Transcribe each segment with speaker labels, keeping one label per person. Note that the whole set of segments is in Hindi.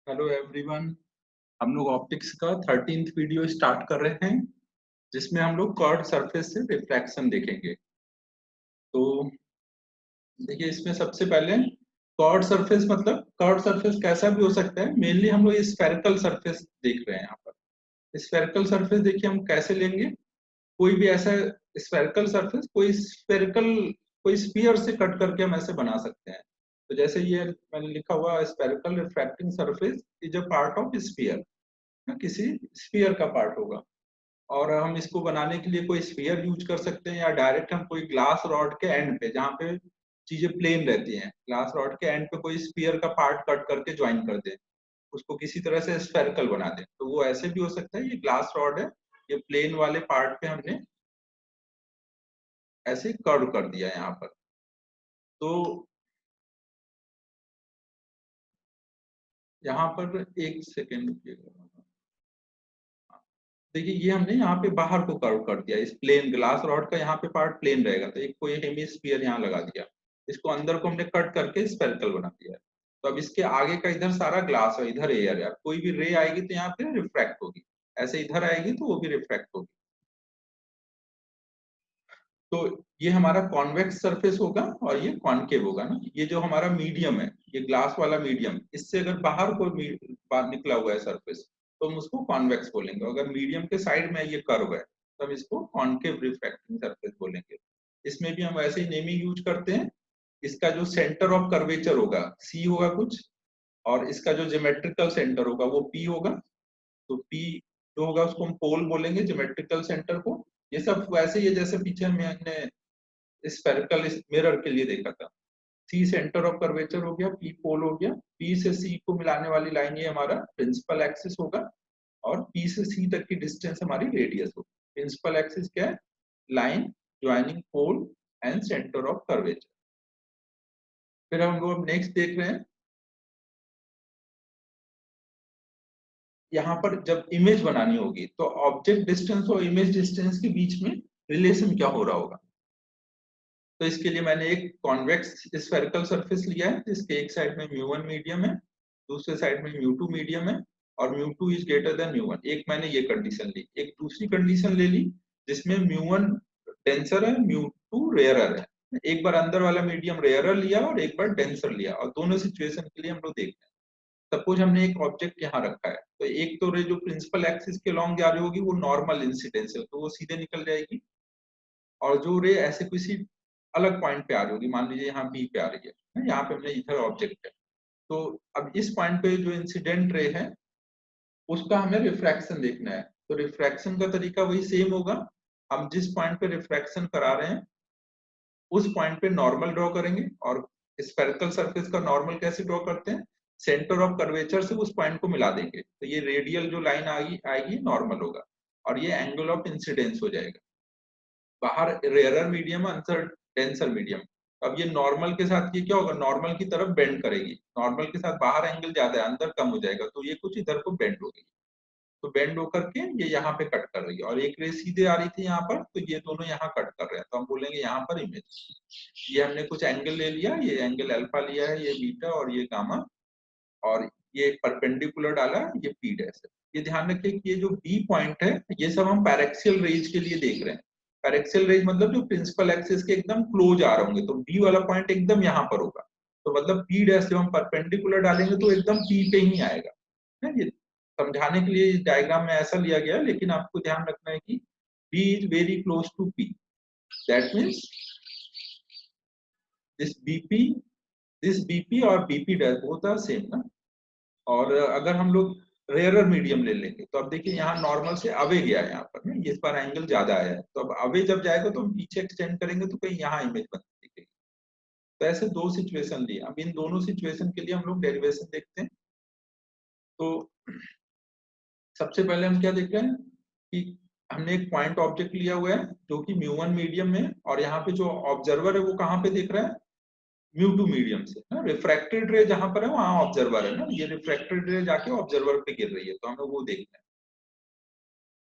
Speaker 1: Hello everyone. हम लोग ऑप्टिक्स का 13th वीडियो स्टार्ट कर रहे हैं जिसमें हम लोग कर्व्ड सरफेस से रिफ्रैक्शन देखेंगे। तो देखिए, इसमें सबसे पहले कर्व्ड सरफेस मतलब कर्व्ड सरफेस कैसा भी हो सकता है। मेनली हम लोग स्फेरिकल सरफेस देख रहे हैं। यहाँ पर स्फेरिकल सरफेस देखिए हम कैसे लेंगे। कोई भी ऐसा स्फेरिकल सरफेस कोई स्फीयर से कट करके हम ऐसे बना सकते हैं। तो जैसे ये मैंने लिखा हुआ spherical refracting surface is a part of sphere, किसी स्फीयर का पार्ट होगा। और हम इसको बनाने के लिए कोई स्फीयर यूज कर सकते हैं या डायरेक्ट हम कोई ग्लास रॉड के एंड पे, जहाँ पे चीजें प्लेन रहती हैं, ग्लास रॉड के एंड पे कोई स्फीयर का पार्ट कट करके ज्वाइन कर दें, उसको किसी तरह से स्फेरिकल बना दें। तो वो ऐसे भी हो सकता है। ये ग्लास रॉड है, ये प्लेन वाले पार्ट पे हमने ऐसे कर्व कर दिया यहाँ पर। तो यहाँ पर एक सेकेंड रुकिएगा। देखिए, ये हमने यहाँ पे बाहर को कर्व कर दिया। इस प्लेन ग्लास रॉड का यहाँ पे पार्ट प्लेन रहेगा, तो एक कोई हेमिस्फीयर यहाँ लगा दिया। इसको अंदर को हमने कट करके स्फेरिकल बना दिया है। तो अब इसके आगे का इधर सारा ग्लास है, इधर एयर है। कोई भी रे आएगी तो यहाँ पे रिफ्रैक्ट होगी, ऐसे इधर आएगी तो वो भी रिफ्रैक्ट होगी। तो ये हमारा कॉन्वेक्स सरफेस होगा और ये कॉन्केव होगा ना। ये जो हमारा मीडियम है, ये ग्लास वाला मीडियम, इससे अगर बाहर को बाहर निकला हुआ है सरफेस तो हम उसको कॉन्वेक्स बोलेंगे। अगर मीडियम के साइड में ये कर्व है तो हम इसको कॉन्केव रिफ्रैक्टिंग सरफेस बोलेंगे। इसमें भी हम ऐसे ही नेमिंग यूज करते हैं। इसका जो सेंटर ऑफ कर्वेचर होगा सी होगा कुछ, और इसका जो ज्योमेट्रिकल सेंटर होगा वो पी होगा। तो पी जो होगा उसको हम पोल बोलेंगे, ज्योमेट्रिकल सेंटर को। ये सब वैसे ही है जैसे पीछे हमने स्फेरिकल मिरर के लिए देखा था। सी सेंटर ऑफ कर्वेचर हो गया, पी पोल हो गया। पी से सी को मिलाने वाली लाइन ये हमारा प्रिंसिपल एक्सिस होगा, और पी से सी तक की डिस्टेंस हमारी रेडियस होगी। प्रिंसिपल एक्सिस क्या है? Line joining pole and centre of curvature. फिर हम लोग नेक्स्ट देख रहे हैं, यहाँ पर जब इमेज बनानी होगी तो ऑब्जेक्ट डिस्टेंस और इमेज डिस्टेंस के बीच में रिलेशन क्या हो रहा होगा। तो इसके लिए मैंने एक कॉन्वेक्स स्फेरिकल सरफेस लिया है जिसके एक साइड में म्यू1 मीडियम है, दूसरे साइड में म्यू2 मीडियम है, और म्यू2 इज ग्रेटर देन म्यू1। एक मैंने ये कंडीशन ली। एक दूसरी कंडीशन ले ली जिसमें म्यू1 डेंसर है, म्यू2 रेयरर है। एक बार अंदर वाला मीडियम रेयरर लिया और एक बार डेंसर लिया, और दोनों सिचुएशन के लिए हम लोग देख रहे हैं। सपोज हमने एक ऑब्जेक्ट यहाँ रखा है, तो एक तो रे जो प्रिंसिपल एक्सिस के लॉन्ग जा रही होगी वो नॉर्मल इंसिडेंस है, तो वो सीधे निकल जाएगी। और जो रे ऐसे किसी अलग पॉइंट पे आ रही होगी, मान लीजिए यहाँ बी पे आ रही है, यहाँ पे हमने इधर ऑब्जेक्ट है, तो अब इस पॉइंट पे जो इंसिडेंट रे है उसका हमें रिफ्रैक्शन देखना है। तो रिफ्रैक्शन का तरीका वही सेम होगा। हम जिस पॉइंट पे रिफ्रैक्शन करा रहे हैं उस पॉइंट पे नॉर्मल ड्रॉ करेंगे। और स्फेरिकल सरफेस का नॉर्मल कैसे ड्रॉ करते हैं? सेंटर ऑफ कर्वेचर से उस पॉइंट को मिला देंगे, तो ये रेडियल जो लाइन आएगी आएगी नॉर्मल होगा, और ये एंगल ऑफ इंसिडेंस हो जाएगा। बाहर रेयरर मीडियम, अंदर डेंसर मीडियम। अब ये नॉर्मल के साथ ये क्या होगा? नॉर्मल की तरफ बेंड करेगी। नॉर्मल के साथ बाहर एंगल ज्यादा है, अंदर कम हो जाएगा, तो ये कुछ इधर को बेंड हो गई। तो बेंड होकर के ये यहाँ पे कट कर रही है, और एक रे सीधे आ रही थी यहाँ पर, तो ये दोनों यहाँ कट कर रहे हैं, तो हम बोलेंगे यहाँ पर इमेज। ये हमने कुछ एंगल ले लिया, ये एंगल अल्फा लिया है, ये बीटा और ये गामा, और ये परपेंडिकुलर डाला, ये पी डैश है। ये ध्यान रखिए कि ये जो बी पॉइंट है ये सब हम पैरेक्सियल रेज के लिए देख रहे हैं। पैरेक्सियल रेज मतलब जो प्रिंसिपल एक्सिस के एकदम क्लोज आ रहे होंगे, तो बी वाला पॉइंट एकदम यहाँ पर होगा। तो मतलब पी डैश जब हम परपेंडिकुलर डालेंगे तो एकदम पी पे ही आएगा है। ये समझाने के लिए डायग्राम में ऐसा लिया गया है, लेकिन आपको ध्यान रखना है कि B is very close to P. That means this BP this BP और BP dash both are same ना। और अगर हम लोग रेयरर मीडियम ले लेंगे तो अब देखिए यहाँ नॉर्मल से अवे गया है, यहाँ पर ना इस बार एंगल ज्यादा आया है, तो अब अवे जब जाएगा तो हम पीछे एक्सटेंड करेंगे तो कहीं यहाँ इमेज बनती दिखेगी। तो ऐसे दो सिचुएशन लिए, अब इन दोनों सिचुएशन के लिए हम लोग डेरिवेशन देखते हैं। तो सबसे पहले हम क्या देख रहे हैं कि हमने एक पॉइंट ऑब्जेक्ट लिया हुआ है जो कि म्यू1 मीडियम में, और यहाँ पे जो ऑब्जर्वर है वो कहाँ पे देख रहा है? म्यू2 मीडियम से ना। रिफ्रैक्टेड रे जहां पर है वहां ऑब्जर्वर है ना, ये रिफ्रैक्टेड रे जाके ऑब्जर्वर पे गिर रही है, तो हमें वो देखना है।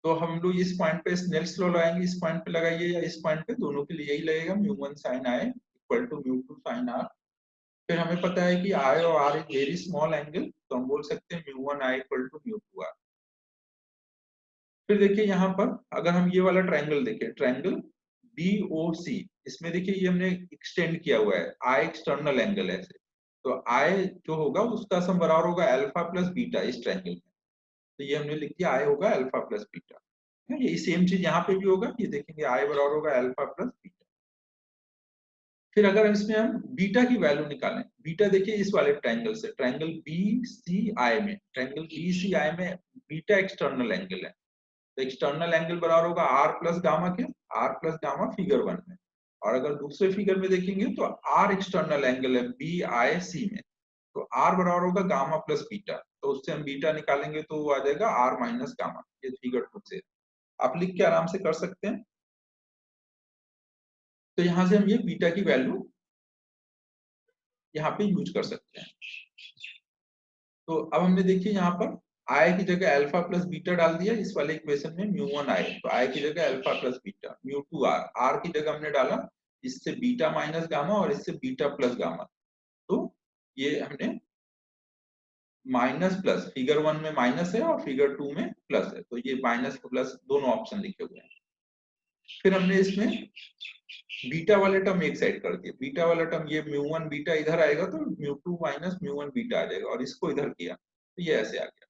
Speaker 1: तो हम लोग इस पॉइंट पे स्नेल्स लॉ लगाएंगे, इस पॉइंट पे लगाइए या इस पॉइंट पे, दोनों के लिए यही लगेगा, mu one sin i equal to mu two sin r। फिर हमें पता है कि i और r is very small angle, तो हम बोल सकते हैं μ1i इक्वल टू μ2r। फिर देखिए यहाँ पर अगर हम ये वाला ट्रायंगल देखें, ट्रायंगल BOC, इसमें देखिए ये हमने एक्सटेंड किया हुआ है, आई एक्सटर्नल एंगल है ऐसे, तो आई जो होगा उसका सम बराबर होगा अल्फा प्लस बीटा इस ट्रायंगल में। तो ये हमने लिख दिया आई होगा अल्फा प्लस बीटा। ये सेम चीज यहाँ पे भी होगा, ये देखेंगे आई बराबर होगा अल्फा प्लस बीटा। फिर अगर इसमें हम बीटा की वैल्यू निकालें, बीटा देखिए इस वाले ट्रायंगल से, ट्रायंगल BCI में, ट्रायंगल BCI में बीटा एक्सटर्नल एंगल है, तो एक्सटर्नल एंगल बराबर होगा आर प्लस गामा के, आर प्लस गामा फिगर 1 में। और अगर दूसरे फिगर में देखेंगे तो आर एक्सटर्नल एंगल है BIC में, तो आर बराबर होगा गामा प्लस बीटा, तो उससे हम बीटा निकालेंगे तो वो आ जाएगा आर माइनस गामा। ये फिगर 2 से आप लिख के आराम से कर सकते हैं। तो यहां से हम ये बीटा की वैल्यू यहाँ पे यूज कर सकते हैं। तो अब हमने देखिए यहाँ पर आई की जगह अल्फा प्लस बीटा डाल दिया इस वाले इक्वेशन में, μ1i, तो आई की जगह alpha plus beta, μ2r, are की जगह हमने डाला इससे बीटा माइनस गामा और इससे बीटा प्लस गामा, तो ये हमने माइनस प्लस, फिगर 1 में माइनस है और फिगर 2 में प्लस है, तो ये माइनस प्लस दोनों ऑप्शन लिखे हुए हैं। फिर हमने इसमें बीटा वाले टर्म एक साइड कर दिया, बीटा वाला टर्म ये μ1 बीटा इधर आएगा तो μ2 माइनस μ1 बीटा आ जाएगा, और इसको इधर किया तो ये ऐसे आ गया।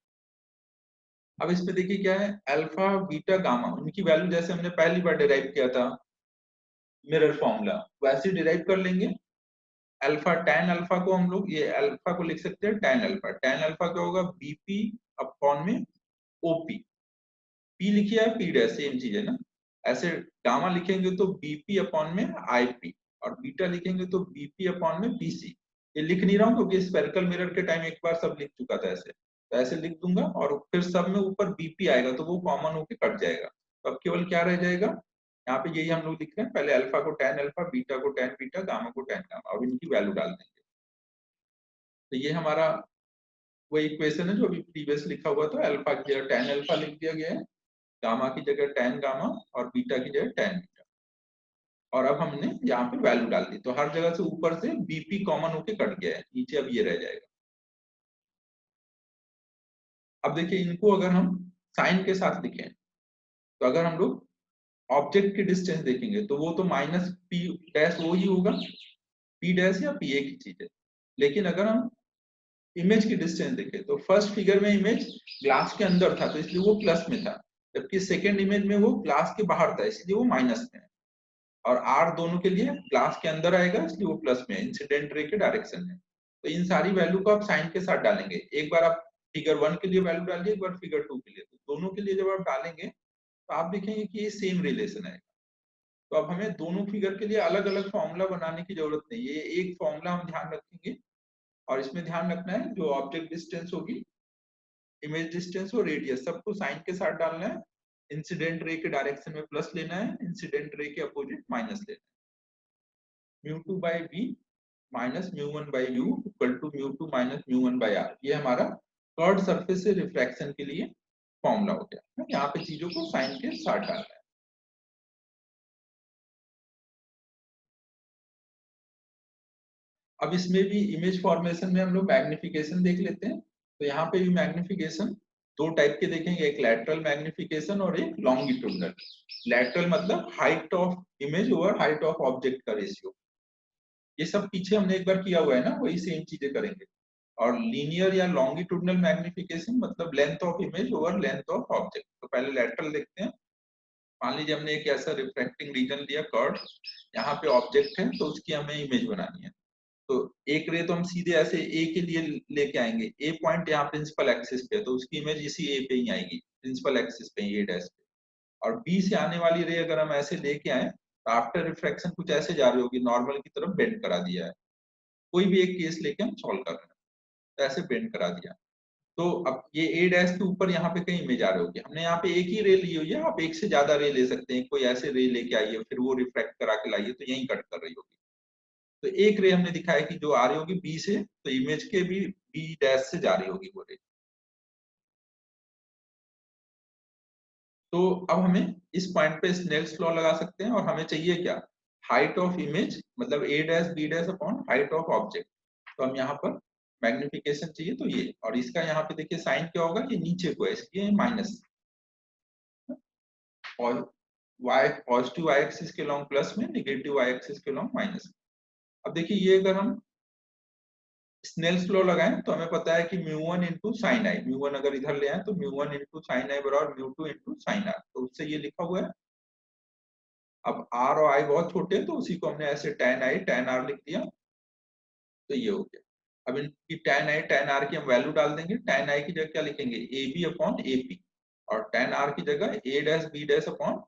Speaker 1: अब इसमें देखिए क्या है, अल्फा बीटा गामा, उनकी वैल्यू जैसे हमने पहली बार डिराइव किया था मिरर फॉर्मूला, वैसे डिराइव कर लेंगे। अल्फा टैन अल्फा को हम लोग ये अल्फा को लिख सकते हैं टैन अल्फा, टैन अल्फा क्या होगा बीपी अपॉन में ओपी, पी लिखिए है पी डैश सेम चीज है ना, ऐसे गामा लिखेंगे तो बीपी अपॉन में आईपी, और बीटा लिखेंगे तो बीपी अपॉन में बीसी। ये लिख नहीं रहा हूँ क्योंकि स्फेरिकल मिरर के टाइम एक बार सब लिख चुका था ऐसे, तो ऐसे लिख दूंगा और फिर सब में ऊपर बीपी आएगा तो वो कॉमन होके कट जाएगा, तो अब केवल क्या रह जाएगा, यहाँ पे यही हम लोग लिख रहे हैं, पहले अल्फा को टैन अल्फा, बीटा को टैन बीटा, गामा को टैन गामा, अब इनकी वैल्यू डाल देंगे। तो ये हमारा वही इक्वेशन है जो अभी प्रीवियस लिखा हुआ था, अल्फा की जगह टैन अल्फा लिख दिया गया है, गामा की जगह टैन गामा और बीटा की जगह टैन बीटा, और अब हमने यहाँ पे वैल्यू डाल दी, तो हर जगह से ऊपर से बीपी कॉमन होके कट गया है, नीचे अब ये रह जाएगा। अब देखिए इनको अगर हम साइन के साथ लिखें, तो अगर हम लोग ऑब्जेक्ट की डिस्टेंस देखेंगे तो वो तो माइनस पी डैश वो ही होगा, पी डैश या पी ए की चीज है, लेकिन अगर हम इमेज की डिस्टेंस देखें तो फर्स्ट फिगर में इमेज ग्लास के अंदर था तो इसलिए वो प्लस में था, जबकि सेकेंड इमेज में वो ग्लास के बाहर था इसलिए वो माइनस में है, और आर दोनों के लिए ग्लास के अंदर आएगा इसलिए वो प्लस में है, इंसिडेंट रे के डायरेक्शन में। तो इन सारी वैल्यू को आप साइन के साथ डालेंगे, एक बार आप फिगर 1 के लिए वैल्यू डालिए, एक बार फिगर 2 के लिए, तो दोनों के लिए जब आप डालेंगे तो आप देखेंगे कि ये सेम रिलेशन आएगा। तो अब हमें दोनों फिगर के लिए अलग अलग फॉर्मूला बनाने की जरूरत नहीं है, ये एक फॉर्मूला हम ध्यान रखेंगे, और इसमें ध्यान रखना है जो ऑब्जेक्ट डिस्टेंस होगी, इमेज डिस्टेंस और रेडियस सबको साइन के साथ डालना है, इंसिडेंट रे के डायरेक्शन में प्लस लेना है, इंसिडेंट रे के अपोजिट माइनस लेना है। μ2 by b minus μ1 by u equal to μ2 minus μ1 by r, ये हमारा कर्व सरफेस से रिफ्रैक्शन के लिए फॉर्मूला हो गया। यहाँ पे चीजों को साइन के साथ डालना है। अब इसमें भी इमेज फॉर्मेशन में हम लोग मैग्निफिकेशन देख लेते हैं, तो यहाँ पे भी मैग्निफिकेशन दो टाइप के देखेंगे, एक लैटरल मैग्निफिकेशन और एक लॉन्गिट्यूडनल। लैटरल मतलब height of image over height of object का रेशियो, ये सब पीछे हमने एक बार किया हुआ है ना, वही सेम चीजें करेंगे। और लीनियर या लॉन्गिट्यूडनल मैग्निफिकेशन मतलब length of image over length of object. तो पहले लैटरल देखते हैं, मान लीजिए हमने एक ऐसा रिफ्रैक्टिंग रीजन लिया कर्व, यहाँ पे ऑब्जेक्ट है तो उसकी हमें इमेज बनानी है, तो एक रे तो हम सीधे ऐसे ए के लिए लेके आएंगे, ए पॉइंट यहाँ प्रिंसिपल एक्सिस पे है तो उसकी इमेज इसी ए पे ही आएगी, प्रिंसिपल एक्सिस पे ए डैश पे। और बी से आने वाली रे अगर हम ऐसे लेके आए तो आफ्टर रिफ्रैक्शन कुछ ऐसे जा रही होगी, नॉर्मल की तरफ बेंड करा दिया है, कोई भी एक केस लेके हम सॉल्व कर रहे हैं, तो ऐसे बेंड करा दिया, तो अब ये ए डैश के ऊपर यहाँ पे कहीं इमेज आ रही होगी, हमने यहाँ पे एक ही रे ली हुई है, आप एक से ज्यादा रे ले सकते हैं, कोई ऐसे रे लेके आइए फिर वो रिफ्रैक्ट करा के लाइए तो यही कट कर रही होगी। तो एक रे हमने दिखाया कि जो आ रही होगी बी से, तो इमेज के भी बी डैश से जा रही होगी वो रे। तो अब हमें इस पॉइंट पे स्नेल्स लॉ लगा सकते हैं, और हमें चाहिए क्या, हाइट ऑफ इमेज मतलब A dash B dash upon height of object. तो हम यहाँ पर मैग्निफिकेशन चाहिए तो ये, और इसका यहाँ पे देखिए साइन क्या होगा, ये नीचे को है इसलिए माइनस, और y पॉजिटिव y एक्सिस के लॉन्ग प्लस में, नेगेटिव y एक्सिस के लॉन्ग माइनस। अब देखिए ये अगर हम स्नेल्स लॉ लगाएं तो हमें पता है कि μ1 इंटू साइन आई, μ1 अगर इधर ले आए तो μ1 इंटू साइन आई बराबर μ2 इंटू साइन आर, तो उससे ये लिखा हुआ है। अब r और i बहुत छोटे हैं तो उसी को हमने ऐसे tan i tan r लिख दिया, तो ये हो गया। अब इनकी tan i tan r की हम वैल्यू डाल देंगे, tan i की जगह क्या लिखेंगे ab अपॉन ap, और tan r की जगह a dash b dash upon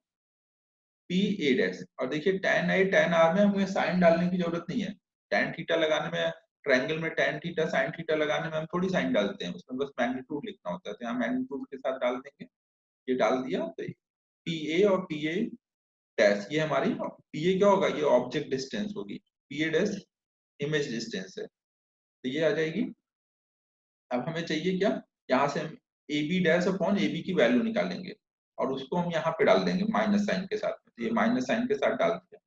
Speaker 1: p a dash. और देखिए tan i tan r में हमें साइन डालने की जरूरत नहीं है, tan थीटा लगाने में, ट्रायंगल में tan थीटा sin थीटा लगाने में हम थोड़ी साइन डालते हैं, उसमें बस मैग्नीट्यूड लिखना होता है, तो यहाँ मैग्नीट्यूड के साथ डाल देंगे। ये डाल दिया तो pa और pa डैश, ये हमारी pa क्या होगा, ये ऑब्जेक्ट डिस्टेंस होगी, pa डैश इमेज डिस्टेंस है, तो ये आ जाएगी। अब हमें चाहिए क्या, यहाँ से हम A B dash upon A B की वैल्यू निकालेंगे, और उसको हम यहाँ पे डाल देंगे माइनस साइन के साथ में, तो ये माइनस साइन के साथ डाल दिया।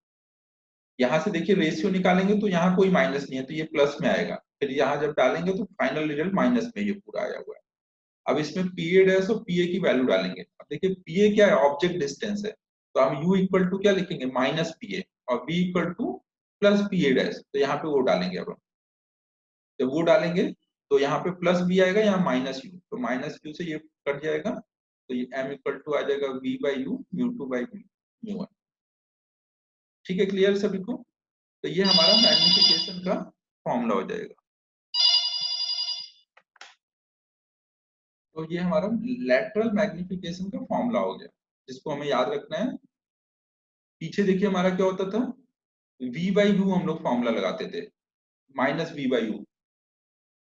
Speaker 1: यहाँ से देखिए रेशियो निकालेंगे तो यहाँ कोई माइनस नहीं है तो ये प्लस में आएगा, फिर यहाँ जब डालेंगे तो फाइनल रिजल्ट माइनस में ये पूरा आया हुआ है। अब इसमें पी ए डैश और पी ए की वैल्यू डालेंगे। अब देखिए पी ए क्या है, ऑब्जेक्ट डिस्टेंस है, तो हम यू इक्वल टू क्या लिखेंगे माइनस पी ए, और b equal to plus p a dash, तो यहाँ पे वो डालेंगे। अब जब वो डालेंगे तो यहाँ पे प्लस बी आएगा, यहाँ माइनस यू, तो माइनस यू से ये कट जाएगा, तो ये m इक्वल टू आ जाएगा v by you mu two by mu one. ठीक है, क्लियर सभी को? तो ये हमारा मैग्निफिकेशन का फॉर्मूला हो जाएगा। तो ये हमारा लैटरल मैग्निफिकेशन का फॉर्मूला हो गया, जिसको हमें याद रखना है। पीछे देखिए हमारा क्या होता था, v बाई यू हम लोग फॉर्मूला लगाते थे, minus v by you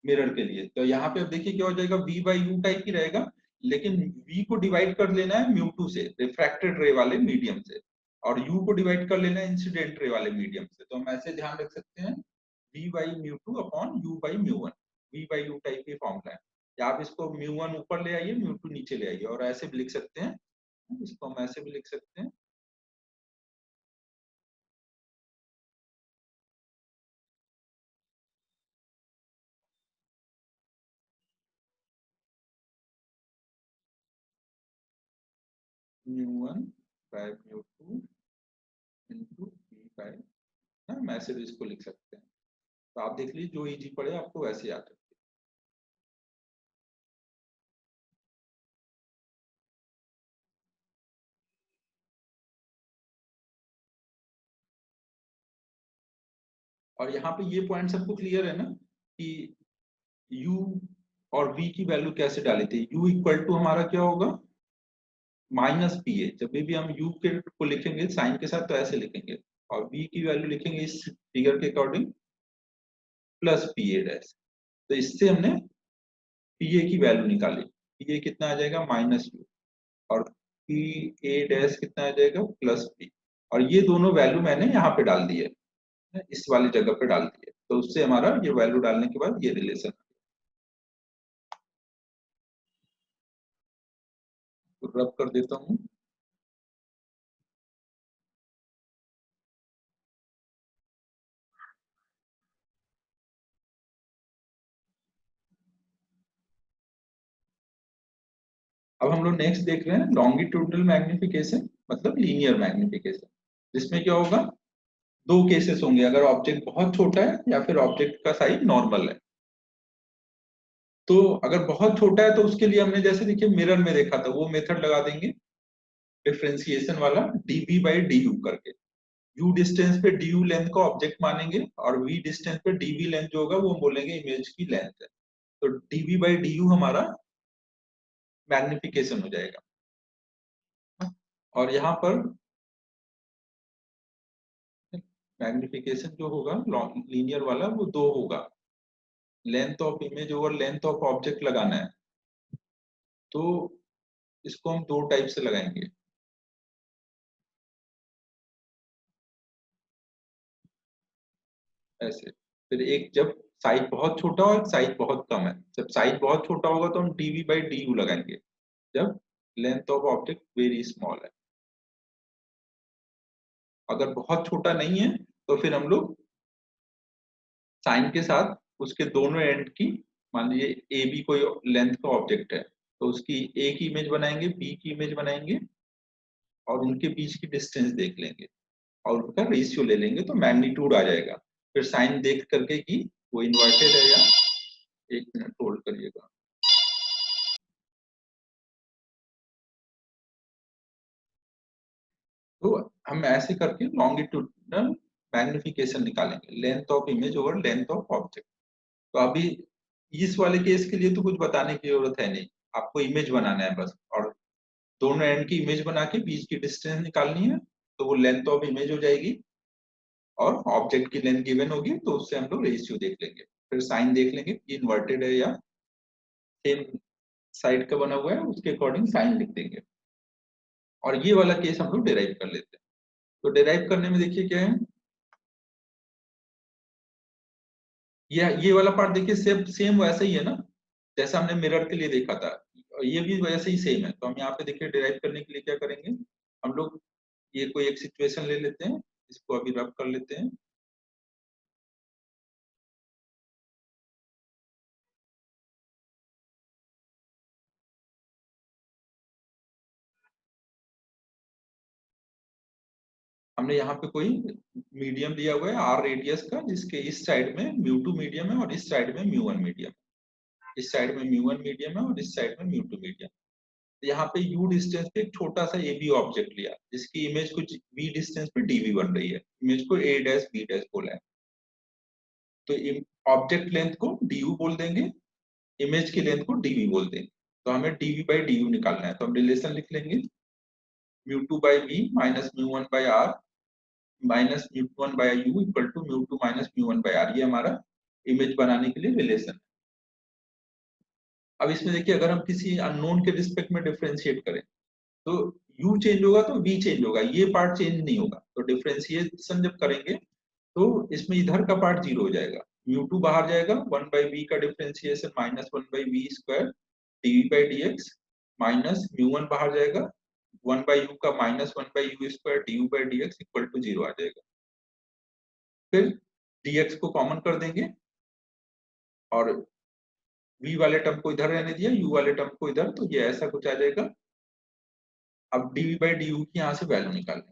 Speaker 1: mirror के लिए, तो यहाँ पे अब देखिए क्या हो जाएगा, v बाई यू टाइप ही रहेगा, लेकिन v को डिवाइड कर लेना है म्यू टू से, रिफ्रैक्टेड रे वाले मीडियम से, और u को डिवाइड कर लेना है इंसिडेंट रे वाले मीडियम से। तो हम ऐसे ध्यान रख सकते हैं, v by mu two upon u by mu one, v by you type की फॉर्मूला है। या आप इसको म्यू वन ऊपर ले आइए, म्यू टू नीचे ले आइए, और ऐसे भी लिख सकते हैं, इसको हम ऐसे भी लिख सकते हैं। Mu one by mu two into v by, हम ऐसे भी इसको लिख सकते हैं। तो आप देख लीजिए जो इजी पड़े आपको वैसे याद रखिए। और यहाँ पे ये पॉइंट सबको क्लियर है ना, कि u और v की वैल्यू कैसे डाली थी। u इक्वल टू हमारा क्या होगा माइनस पी ए, जब भी हम u के को लिखेंगे साइन के साथ तो ऐसे लिखेंगे, और v की वैल्यू लिखेंगे इस फिगर के according plus p a dash. तो इससे हमने पी ए की वैल्यू निकाली, पी ए कितना आ जाएगा माइनस यू, और पी ए डैश कितना आ जाएगा प्लस पी, और ये दोनों वैल्यू मैंने यहाँ पे डाल दी है, इस वाली जगह पे डाल दी है, तो उससे हमारा ये वैल्यू डालने के बाद ये रिलेशन रब कर देता हूँ। अब हम लोग नेक्स्ट देख रहे हैं लॉन्गिट्यूडनल मैग्निफिकेशन, मतलब लीनियर मैग्निफिकेशन, जिसमें क्या होगा, दो केसेस होंगे, अगर ऑब्जेक्ट बहुत छोटा है या फिर ऑब्जेक्ट का साइज नॉर्मल है। तो अगर बहुत छोटा है तो उसके लिए हमने जैसे देखिए मिरर में देखा था, वो मेथड लगा देंगे डिफरेंशिएशन वाला, डीबी बाई डी यू करके। u डिस्टेंस पे du लेंथ को ऑब्जेक्ट मानेंगे, और v डिस्टेंस पे dv लेंथ जो होगा वो बोलेंगे इमेज की लेंथ है, तो dv बाई du हमारा मैग्निफिकेशन हो जाएगा। और यहाँ पर मैग्निफिकेशन जो होगा लीनियर वाला वो दो होगा, length of image over length of object लगाना है, तो इसको हम दो टाइप से लगाएंगे। ऐसे, फिर एक जब साइज बहुत छोटा हो, साइज बहुत कम है, जब साइज बहुत छोटा होगा तो हम dv बाई du लगाएंगे, जब length of object very small है। अगर बहुत छोटा नहीं है तो फिर हम लोग साइन के साथ उसके दोनों एंड की, मान लीजिए ए बी कोई लेंथ का ऑब्जेक्ट है, तो उसकी ए की इमेज बनाएंगे, बी की इमेज बनाएंगे, और उनके बीच की डिस्टेंस देख लेंगे और उनका रेशियो ले लेंगे, तो मैग्नीट्यूड आ जाएगा। फिर साइन देख करके कि वो इन्वर्टेड है या, एक मिनट होल्ड करिएगा। तो हम ऐसे करके लॉन्गिट्यूडनल मैग्निफिकेशन निकालेंगे, length of image over length of object. तो अभी इस वाले केस के लिए तो कुछ बताने की जरूरत है नहीं, आपको इमेज बनाना है बस, और दोनों एंड की इमेज बना के बीच की डिस्टेंस निकालनी है, तो वो लेंथ ऑफ इमेज हो जाएगी, और ऑब्जेक्ट की लेंथ गिवन होगी, तो उससे हम लोग रेशियो देख लेंगे। फिर साइन देख लेंगे कि इन्वर्टेड है या सेम साइड का बना हुआ है, उसके अकॉर्डिंग साइन लिख देंगे, और ये वाला केस हम लोग डिराइव कर लेते हैं। तो डिराइव करने में देखिए क्या है, ये वाला पार्ट देखिए सेम सेम वैसा ही है ना, जैसा हमने मिरर के लिए देखा था, ये भी वैसे ही सेम है। तो हम यहाँ पे देखिए डिराइव करने के लिए क्या करेंगे, हम लोग ये कोई एक सिचुएशन ले लेते हैं, इसको अभी रब कर लेते हैं। हमने यहाँ पे कोई मीडियम लिया हुआ है आर रेडियस का, जिसके इस साइड में म्यू2 मीडियम है और इस साइड में म्यू1 मीडियम, इस साइड में म्यू1 मीडियम है और इस साइड में म्यू2 मीडियम। तो यहाँ पे u डिस्टेंस पे एक छोटा सा ए बी ऑब्जेक्ट लिया, जिसकी इमेज कुछ v डिस्टेंस पे dv बन रही है, इमेज को a डैश b डैश बोला है। तो ऑब्जेक्ट लेंथ को du बोल देंगे, इमेज की लेंथ को dv बोल देंगे। तो हमें dv बाई du निकालना है, तो हम रिलेशन लिख लेंगे mu two by v minus mu one by r minus mu one by u equal to mu two minus mu one by r। ये हमारा इमेज बनाने के लिए रिलेशन है। अब इसमें देखिए, अगर हम किसी अननोन के रिस्पेक्ट में डिफरेंशिएट करें, तो u चेंज होगा तो v चेंज होगा, ये पार्ट चेंज नहीं होगा। तो डिफरेंशिएशन जब करेंगे तो इसमें इधर का पार्ट जीरो हो जाएगा, म्यू2 बाहर जाएगा, 1/v का differentiation minus 1/v square dv by dx, minus mu one बाहर जाएगा, 1/u का minus 1/u square du by dx equal to zero आ जाएगा। फिर dx को कॉमन कर देंगे, और v वाले टर्म को इधर रहने दिया, u वाले टर्म को इधर, तो ये ऐसा कुछ आ जाएगा। अब dv बाई du की यहाँ से वैल्यू निकालें,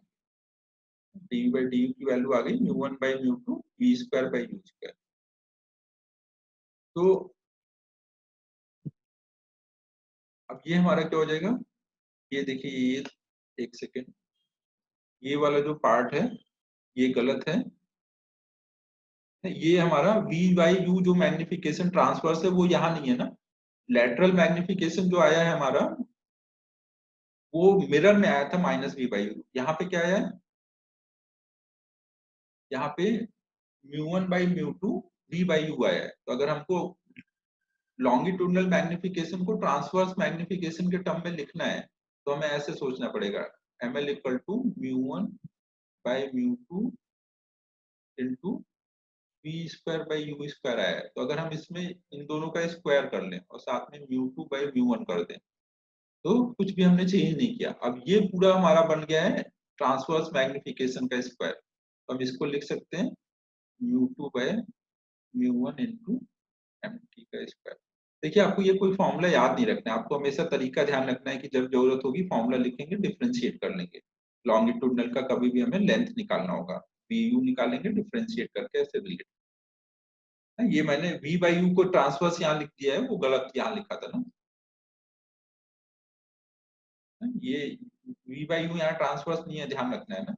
Speaker 1: dv बाई du की वैल्यू आ गई mu one by mu two v square by u square. तो अब ये हमारा क्या हो जाएगा, ये देखिए, ये एक सेकेंड, ये वाला जो पार्ट है ये गलत है, ये हमारा v बाई u जो मैग्निफिकेशन ट्रांसवर्स है वो यहाँ नहीं है ना, लेटरल मैग्निफिकेशन जो आया है हमारा वो मिरर में आया था माइनस v बाई u, यहाँ पे क्या आया है, यहाँ पे mu one by mu two v by u आया है। तो अगर हमको लॉन्गिट्यूडनल मैग्निफिकेशन को ट्रांसवर्स मैग्निफिकेशन के टर्म में लिखना है, तो हमें ऐसे सोचना पड़ेगा, ml equal to mu one by mu two into v square by u square आया है। तो अगर हम इसमें इन दोनों का स्क्वायर कर लें और साथ में म्यू2 बाई म्यू1 कर दें, तो कुछ भी हमने चेंज नहीं किया, अब ये पूरा हमारा बन गया है ट्रांसवर्स मैग्निफिकेशन का स्क्वायर। तो हम इसको लिख सकते हैं म्यू2 बाई म्यू1 इंटू एम टी का स्क्वायर। देखिए, आपको ये कोई फॉर्मूला याद नहीं रखना है, आपको हमेशा तरीका ध्यान रखना है कि जब जरूरत होगी फॉर्मूला लिखेंगे, डिफरेंशिएट कर लेंगे। लॉन्गिट्यूडनल का कभी भी हमें लेंथ निकालना होगा, वी यू निकालेंगे, डिफरेंशिएट करके ऐसे रिलेट। ये मैंने v बाई यू को ट्रांसवर्स यहाँ लिख दिया है, वो गलत यहाँ लिखा था ना, ये v बाई यू यहाँ ट्रांसवर्स नहीं है, ध्यान रखना है ना,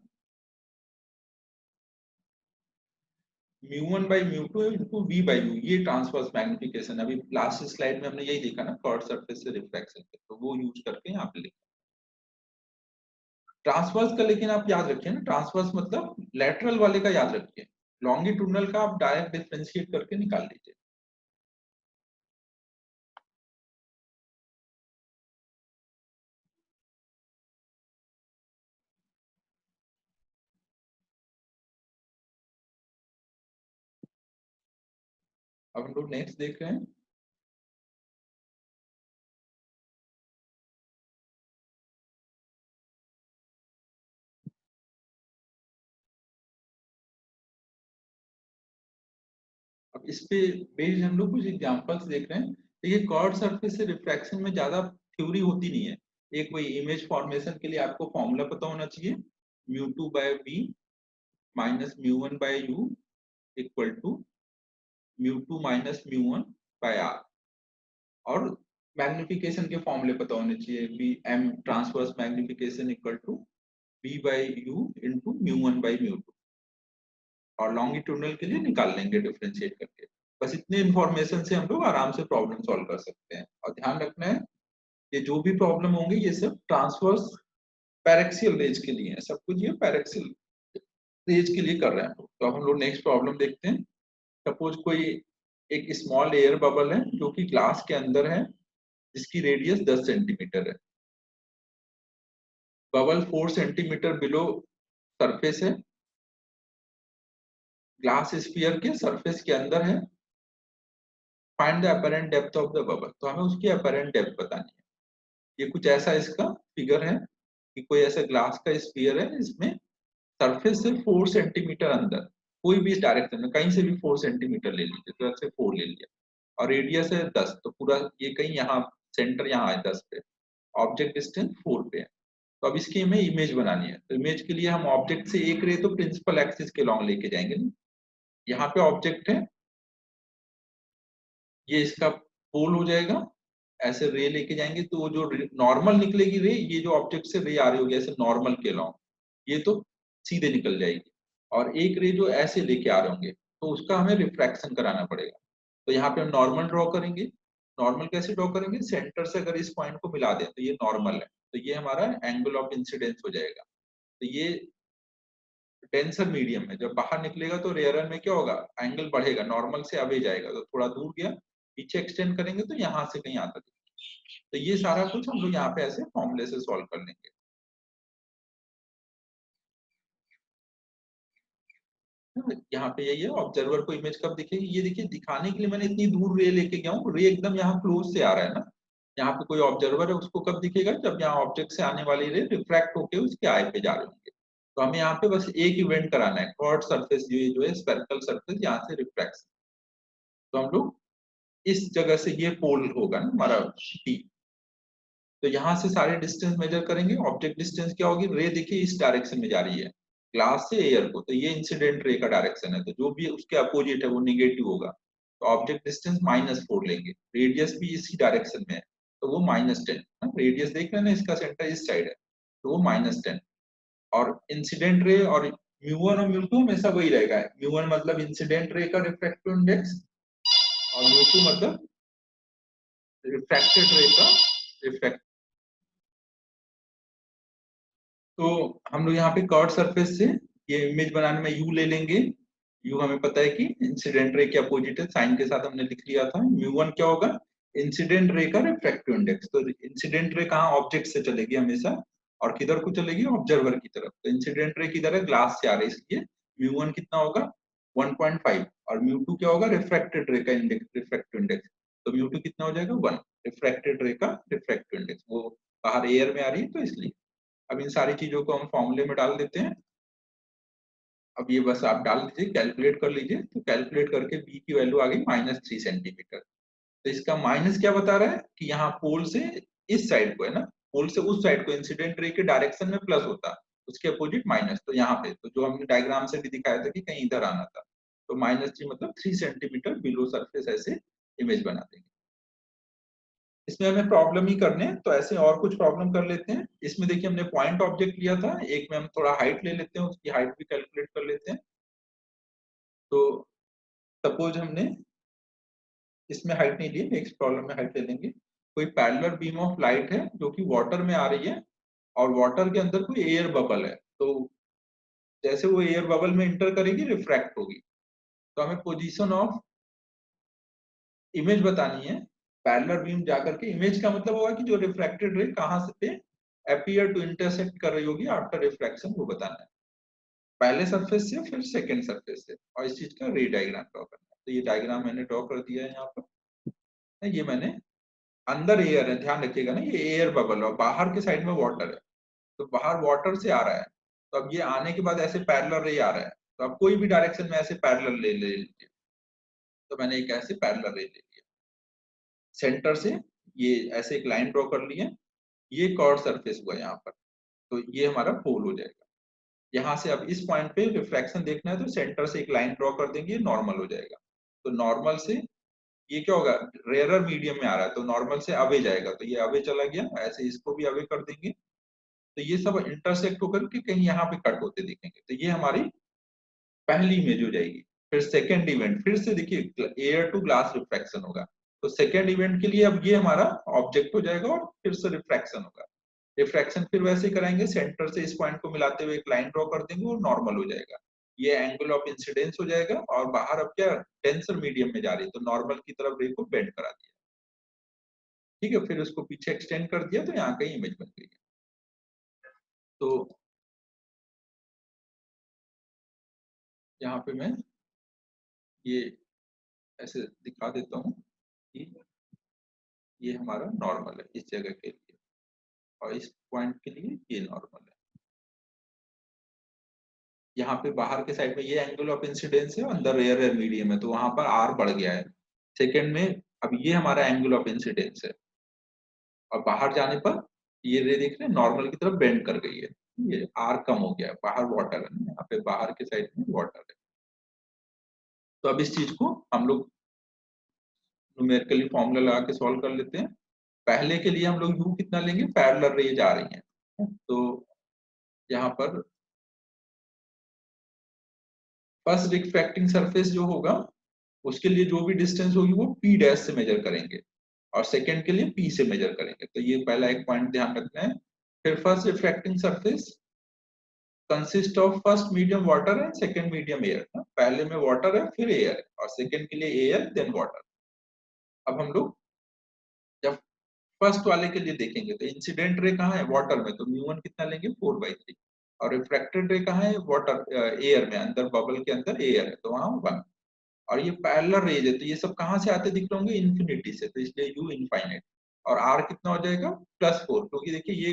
Speaker 1: mu one by mu two into v by u, ये ट्रांसवर्स मैग्निफिकेशन। अभी लास्ट स्लाइड में हमने यही देखा ना, कर्व सरफेस से रिफ्रैक्शन, तो वो यूज करके यहाँ पे लिखा ट्रांसवर्स का। लेकिन आप याद रखिए ना, ट्रांसवर्स मतलब लेटरल वाले का याद रखिए, लॉन्गिट्यूडनल का आप डायरेक्ट डिफरेंशिएट करके निकाल लीजिए। अब हम लोग नेक्स्ट देख रहे हैं, अब अब इस पे बेस्ड हम लोग कुछ एग्जांपल्स देख रहे हैं। देखिए कर्व सरफेस से रिफ्रैक्शन में ज्यादा थ्योरी होती नहीं है। एक कोई इमेज फॉर्मेशन के लिए आपको फॉर्मूला पता होना चाहिए, μ2/b minus μ1/u equal to μ2 minus μ1/r। और मैग्निफिकेशन के फॉर्मूले पता होने चाहिए, b m transverse magnification equal to b/u into μ1/μ2। और लॉन्गिट्यूडनल के लिए निकाल लेंगे डिफरेंशिएट करके। बस इतने इंफॉर्मेशन से हम लोग आराम से प्रॉब्लम सॉल्व कर सकते हैं। और ध्यान रखना है ये जो भी प्रॉब्लम होंगे ये सब ट्रांसवर्स पैरेक्सियल रेज के लिए है, सब कुछ ये पैरेक्सियल रेज के लिए कर रहे हैं। तो अब हम लोग नेक्स्ट प्रॉब्लम देखते हैं। सपोज कोई एक स्मॉल एयर बबल है जो कि ग्लास के अंदर है, जिसकी रेडियस 10 सेंटीमीटर है। बबल 4 सेंटीमीटर बिलो सरफेस है, ग्लास स्फीयर के सरफेस के अंदर है। Find the apparent depth of the bubble. तो हमें उसकी अपरेंट डेप्थ बतानी है। ये कुछ ऐसा इसका फिगर है कि कोई ऐसा ग्लास का स्फीयर है, इसमें सरफेस से 4 सेंटीमीटर अंदर, कोई भी डायरेक्शन में कहीं से भी 4 सेंटीमीटर ले लीजिए, तो ऐसे 4 ले लिया, और रेडियस है 10, तो पूरा ये कहीं यहाँ सेंटर यहाँ है 10 पे, ऑब्जेक्ट डिस्टेंस 4 पे है। तो अब इसकी हमें इमेज बनानी है। तो इमेज के लिए हम ऑब्जेक्ट से एक रे तो प्रिंसिपल एक्सिस के लॉन्ग लेके जाएंगे ना। यहाँ पे ऑब्जेक्ट है, ये इसका पोल हो जाएगा। ऐसे रे लेके जाएंगे तो जो नॉर्मल निकलेगी रे, ये जो ऑब्जेक्ट से रे आ रही होगी ऐसे नॉर्मल के लॉन्ग, ये तो सीधे निकल जाएगी। और एक रे जो ऐसे लेके आ रहे होंगे तो उसका हमें रिफ्रैक्शन कराना पड़ेगा। तो यहाँ पे हम नॉर्मल ड्रॉ करेंगे। नॉर्मल कैसे ड्रॉ करेंगे, सेंटर से अगर इस पॉइंट को मिला दें तो ये नॉर्मल है, तो ये हमारा एंगल ऑफ इंसिडेंस हो जाएगा। तो ये डेंसर मीडियम है, जब बाहर निकलेगा तो रेयर में क्या होगा, एंगल बढ़ेगा, नॉर्मल से अवे जाएगा, तो थोड़ा दूर गया, पीछे एक्सटेंड करेंगे तो यहाँ से कहीं आता है। तो ये सारा कुछ हम लोग यहाँ पे ऐसे फॉर्मूले से सॉल्व कर लेंगे। यहाँ पे यही है, ऑब्जर्वर को इमेज कब दिखेगी, ये देखिए दिखाने के लिए मैंने इतनी दूर रे लेके गया हूँ, रे एकदम यहाँ क्लोज से आ रहा है ना। यहाँ पे कोई ऑब्जर्वर है, उसको कब दिखेगा, जब यहाँ ऑब्जेक्ट से आने वाली रे रिफ्रैक्ट होके उसके आई पे जा रहे होंगे। तो हमें यहाँ पे बस एक इवेंट कराना है, कर्व्ड सरफेस जो है स्फेरिकल सरफेस, यहाँ से रिफ्रैक्शन। तो हम लोग इस जगह से, ये पोल होगा ना हमारा टी, तो यहाँ से सारे डिस्टेंस मेजर करेंगे। ऑब्जेक्ट डिस्टेंस क्या होगी, रे देखिए इस डायरेक्शन में जा रही है ग्लास से एयर को, तो ये इंसिडेंट रे का डायरेक्शन है, तो जो भी उसके अपोजिट है वो निगेटिव होगा। तो ऑब्जेक्ट डिस्टेंस -4 लेंगे, रेडियस भी इसी डायरेक्शन में है तो वो -10। रेडियस देख रहे हैं ना, इसका सेंटर इस साइड है तो वो -10। और इंसिडेंट रे और म्यू1 और म्यू2 हमेशा वही रहेगा। म्यू1 मतलब इंसिडेंट रे का रिफ्रैक्टिव इंडेक्स, और म्यू2 मतलब रिफ्रैक्टेड रे का रिफ्रैक्ट। तो हम लोग यहाँ पे कर्व सरफेस से ये इमेज बनाने में यू ले लेंगे। यू हमें पता है कि इंसिडेंट रे के अपोजिट है, साइन के साथ हमने लिख लिया था। म्यू1 क्या होगा, इंसिडेंट रे का रिफ्रैक्टिव इंडेक्स। तो इंसिडेंट रे कहाँ, ऑब्जेक्ट से चलेगी हमेशा, और किधर को चलेगी, ऑब्जर्वर की तरफ। तो इंसिडेंट रे किधर है, ग्लास से आ रही है, इसलिए म्यू1 कितना होगा 1.5। और म्यू2 क्या होगा, रिफ्रैक्टेड रे का इंडेक्स, रिफ्रैक्टिव इंडेक्स। तो म्यू2 कितना हो जाएगा 1, रिफ्रैक्टेड रे का रिफ्रैक्टिव इंडेक्स, वो बाहर एयर में आ रही है तो इसलिए। अब इन सारी चीजों को हम फॉर्मूले में डाल देते हैं। अब ये बस आप डाल दीजिए, कैलकुलेट कर लीजिए, तो कैलकुलेट करके बी की वैल्यू आ गई -3 सेंटीमीटर। तो इसका माइनस क्या बता रहा है कि यहाँ पोल से इस साइड को है ना, पोल से उस साइड को इंसिडेंट रे के डायरेक्शन में प्लस होता, उसके अपोजिट माइनस। तो यहाँ पे तो जो हमने डायग्राम से भी दिखाया था कि कहीं इधर आना था, तो -3 मतलब 3 सेंटीमीटर बिलो सरफेस ऐसे इमेज बना देंगे। इसमें हमें प्रॉब्लम ही करने हैं, तो ऐसे और कुछ प्रॉब्लम कर लेते हैं। इसमें देखिए हमने पॉइंट ऑब्जेक्ट लिया था, एक में हम थोड़ा हाइट ले लेते हैं, उसकी हाइट भी कैलकुलेट कर लेते हैं। तो सपोज हमने इसमें हाइट नहीं ली, नेक्स्ट प्रॉब्लम में हाइट ले लेंगे। कोई पैरेलल बीम ऑफ लाइट है जो कि वाटर में आ रही है, और वाटर के अंदर कोई एयर बबल है। तो जैसे वो एयर बबल में इंटर करेगी रिफ्रैक्ट होगी। तो हमें पोजीशन ऑफ इमेज बतानी है। पैरेलल बीम जाकर के, इमेज का मतलब होगा कि जो रिफ्रैक्टेड रे कहाँ से पे अपीयर टू इंटरसेक्ट कर रही होगी आफ्टर रिफ्रैक्शन, वो बताना है। पहले सरफेस से फिर सेकंड सरफेस से, और इस चीज का रे डायग्राम ड्रॉ करना है। तो ये डायग्राम मैंने ड्रॉ कर दिया है यहाँ पर। ये मैंने, अंदर एयर है, ध्यान रखिएगा ना, ये एयर बबल और बाहर के साइड में वाटर है। तो बाहर वाटर से आ रहा है, तो अब ये आने के बाद ऐसे पैरेलल रे आ रहा है। तो अब कोई भी डायरेक्शन में ऐसे पैरेलल ले लीजिए। तो मैंने एक ऐसे पैरेलल रे ले लिया, सेंटर से ये ऐसे एक लाइन ड्रॉ कर लिया, ये कर्व सरफेस हुआ यहाँ पर, तो ये हमारा पोल हो जाएगा। यहाँ से अब इस पॉइंट पे रिफ्रैक्शन देखना है तो सेंटर से एक लाइन ड्रॉ कर देंगे, नॉर्मल हो जाएगा। तो नॉर्मल से ये क्या होगा, रेयरर मीडियम में आ रहा है तो नॉर्मल से अवे जाएगा, तो ये अवे चला गया, ऐसे इसको भी अवे कर देंगे, तो ये सब इंटरसेक्ट होकर के कहीं यहाँ पे कट होते दिखेंगे, तो ये हमारी पहली इमेज हो जाएगी। फिर सेकेंड इवेंट, फिर से देखिए एयर टू ग्लास रिफ्रैक्शन होगा, तो सेकेंड इवेंट के लिए अब ये हमारा ऑब्जेक्ट हो जाएगा और फिर से रिफ्रैक्शन होगा। रिफ्रैक्शन फिर वैसे ही कराएंगे, सेंटर से इस पॉइंट को मिलाते हुए एक लाइन ड्रॉ कर देंगे और नॉर्मल हो जाएगा, ये एंगल ऑफ इंसिडेंस हो जाएगा, और बाहर अब क्या डेंसर मीडियम में जा रही है तो नॉर्मल की तरफ रे को बेंड करा दिया, ठीक है, फिर उसको पीछे एक्सटेंड कर दिया तो यहाँ कहीं इमेज बन गई है। तो यहाँ पे मैं ये ऐसे दिखा देता हूँ कि ये हमारा नॉर्मल है इस जगह के लिए, और इस पॉइंट के लिए ये नॉर्मल है। यहाँ पे बाहर के साइड में ये एंगल ऑफ इंसिडेंस है, अंदर रेयर है मीडियम है, तो वहां पर आर बढ़ गया है सेकेंड में। अब ये हमारा एंगल ऑफ इंसिडेंस है, और बाहर जाने पर ये रे देख रहे हैं नॉर्मल की तरफ बेंड कर गई है, ये आर कम हो गया है, बाहर वाटर है, यहाँ पे बाहर के साइड में वाटर है। तो अब इस चीज को हम लोग न्यूमेरिकली फॉर्मूला लगा के सॉल्व कर लेते हैं। पहले के लिए हम लोग यू कितना लेंगे, पैरेलल रेज आ रही है, तो यहाँ पर फर्स्ट रिफ्रैक्टिंग सरफेस जो होगा उसके लिए जो भी डिस्टेंस होगी वो पी डैश से मेजर करेंगे, और सेकंड के लिए पी से मेजर करेंगे, तो ये पहला एक पॉइंट ध्यान रखना है। फिर first refracting surface consist of first medium water and second medium air, पहले में वाटर है फिर एयर है, और सेकंड के लिए एयर देन वाटर। अब हम लोग जब फर्स्ट वाले के लिए देखेंगे तो इंसिडेंट रे कहाँ है, वाटर में, तो म्यू वन कितना लेंगे 4/3, और रिफ्रैक्टेड रे कहाँ है, वाटर एयर में, अंदर बबल के अंदर एयर है तो वहां 1, और ये पैरेलल रेज है तो ये सब कहाँ से आते दिख रहे होंगे, इन्फिनिटी से, तो इसलिए यू इनफाइनाइट, और आर कितना हो जाएगा +4, क्योंकि देखिए ये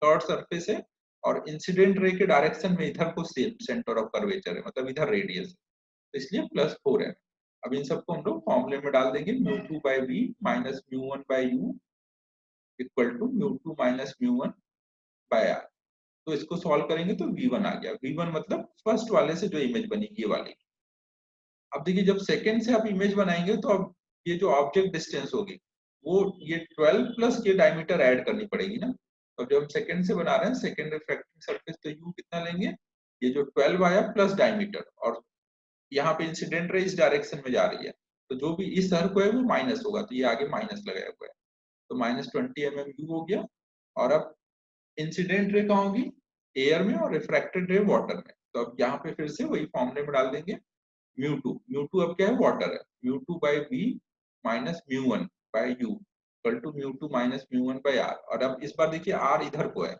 Speaker 1: कर्व सरफेस है और इंसिडेंट रे के डायरेक्शन में इधर को सेंटर ऑफ कर्वेचर है, मतलब इधर रेडियस है, तो इसलिए +4 है। अब इन सबको हम लोग फॉर्मूले में डाल देंगे, μ2/v minus μ1/u equal to μ2 minus μ1/r। तो इसको सॉल्व करेंगे तो v1 आ गया, v1 मतलब फर्स्ट वाले से जो इमेज बनी ये वाली। अब देखिए जब सेकंड से आप इमेज बनाएंगे तो अब ये जो ऑब्जेक्ट डिस्टेंस होगी वो ये 12 प्लस ये डायमीटर ऐड करनी पड़ेगी ना, तो जब हम सेकंड से बना रहे हैं सेकंड रिफ्रैक्टिंग सरफेस, तो यू कितना लेंगे, ये जो 12 आया प्लस डायमीटर, और यहाँ पे इंसिडेंट रे इस डायरेक्शन में जा रही है, तो जो भी इस हर को है वो माइनस होगा, तो ये आगे माइनस लगाया हुआ है, तो -20 mm यू हो गया। और अब इंसिडेंट रे कहाँ होगी, एयर में, और रिफ्रैक्टेड रे वाटर में, तो अब यहाँ पे फिर से वही फॉर्मूले में डाल देंगे, म्यू टू अब क्या है, वाटर है, μ2/v minus μ1/u equal to μ2 minus μ1/r, और अब इस बार देखिए r इधर को है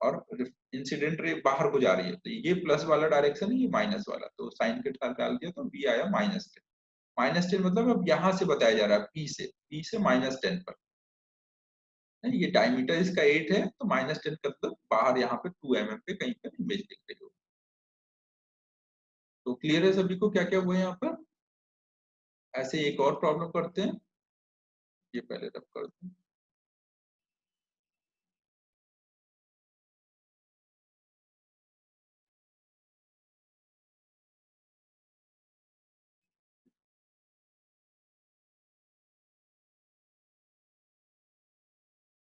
Speaker 1: और इंसिडेंट रे बाहर को जा रही है, तो ये प्लस वाला डायरेक्शन है, ये माइनस वाला, तो साइन के साथ डाल दिया तो v आया -10। -10 मतलब अब यहाँ से बताया जा रहा है p से -10 पर, ये डायमीटर इसका 8 है तो -10 का मतलब बाहर यहाँ पे 2 mm पे कहीं पर इमेज दिख रही हो। तो क्लियर है सभी को क्या क्या हुआ है यहाँ पर। ऐसे एक और प्रॉब्लम करते हैं, ये पहले रब कर दूं।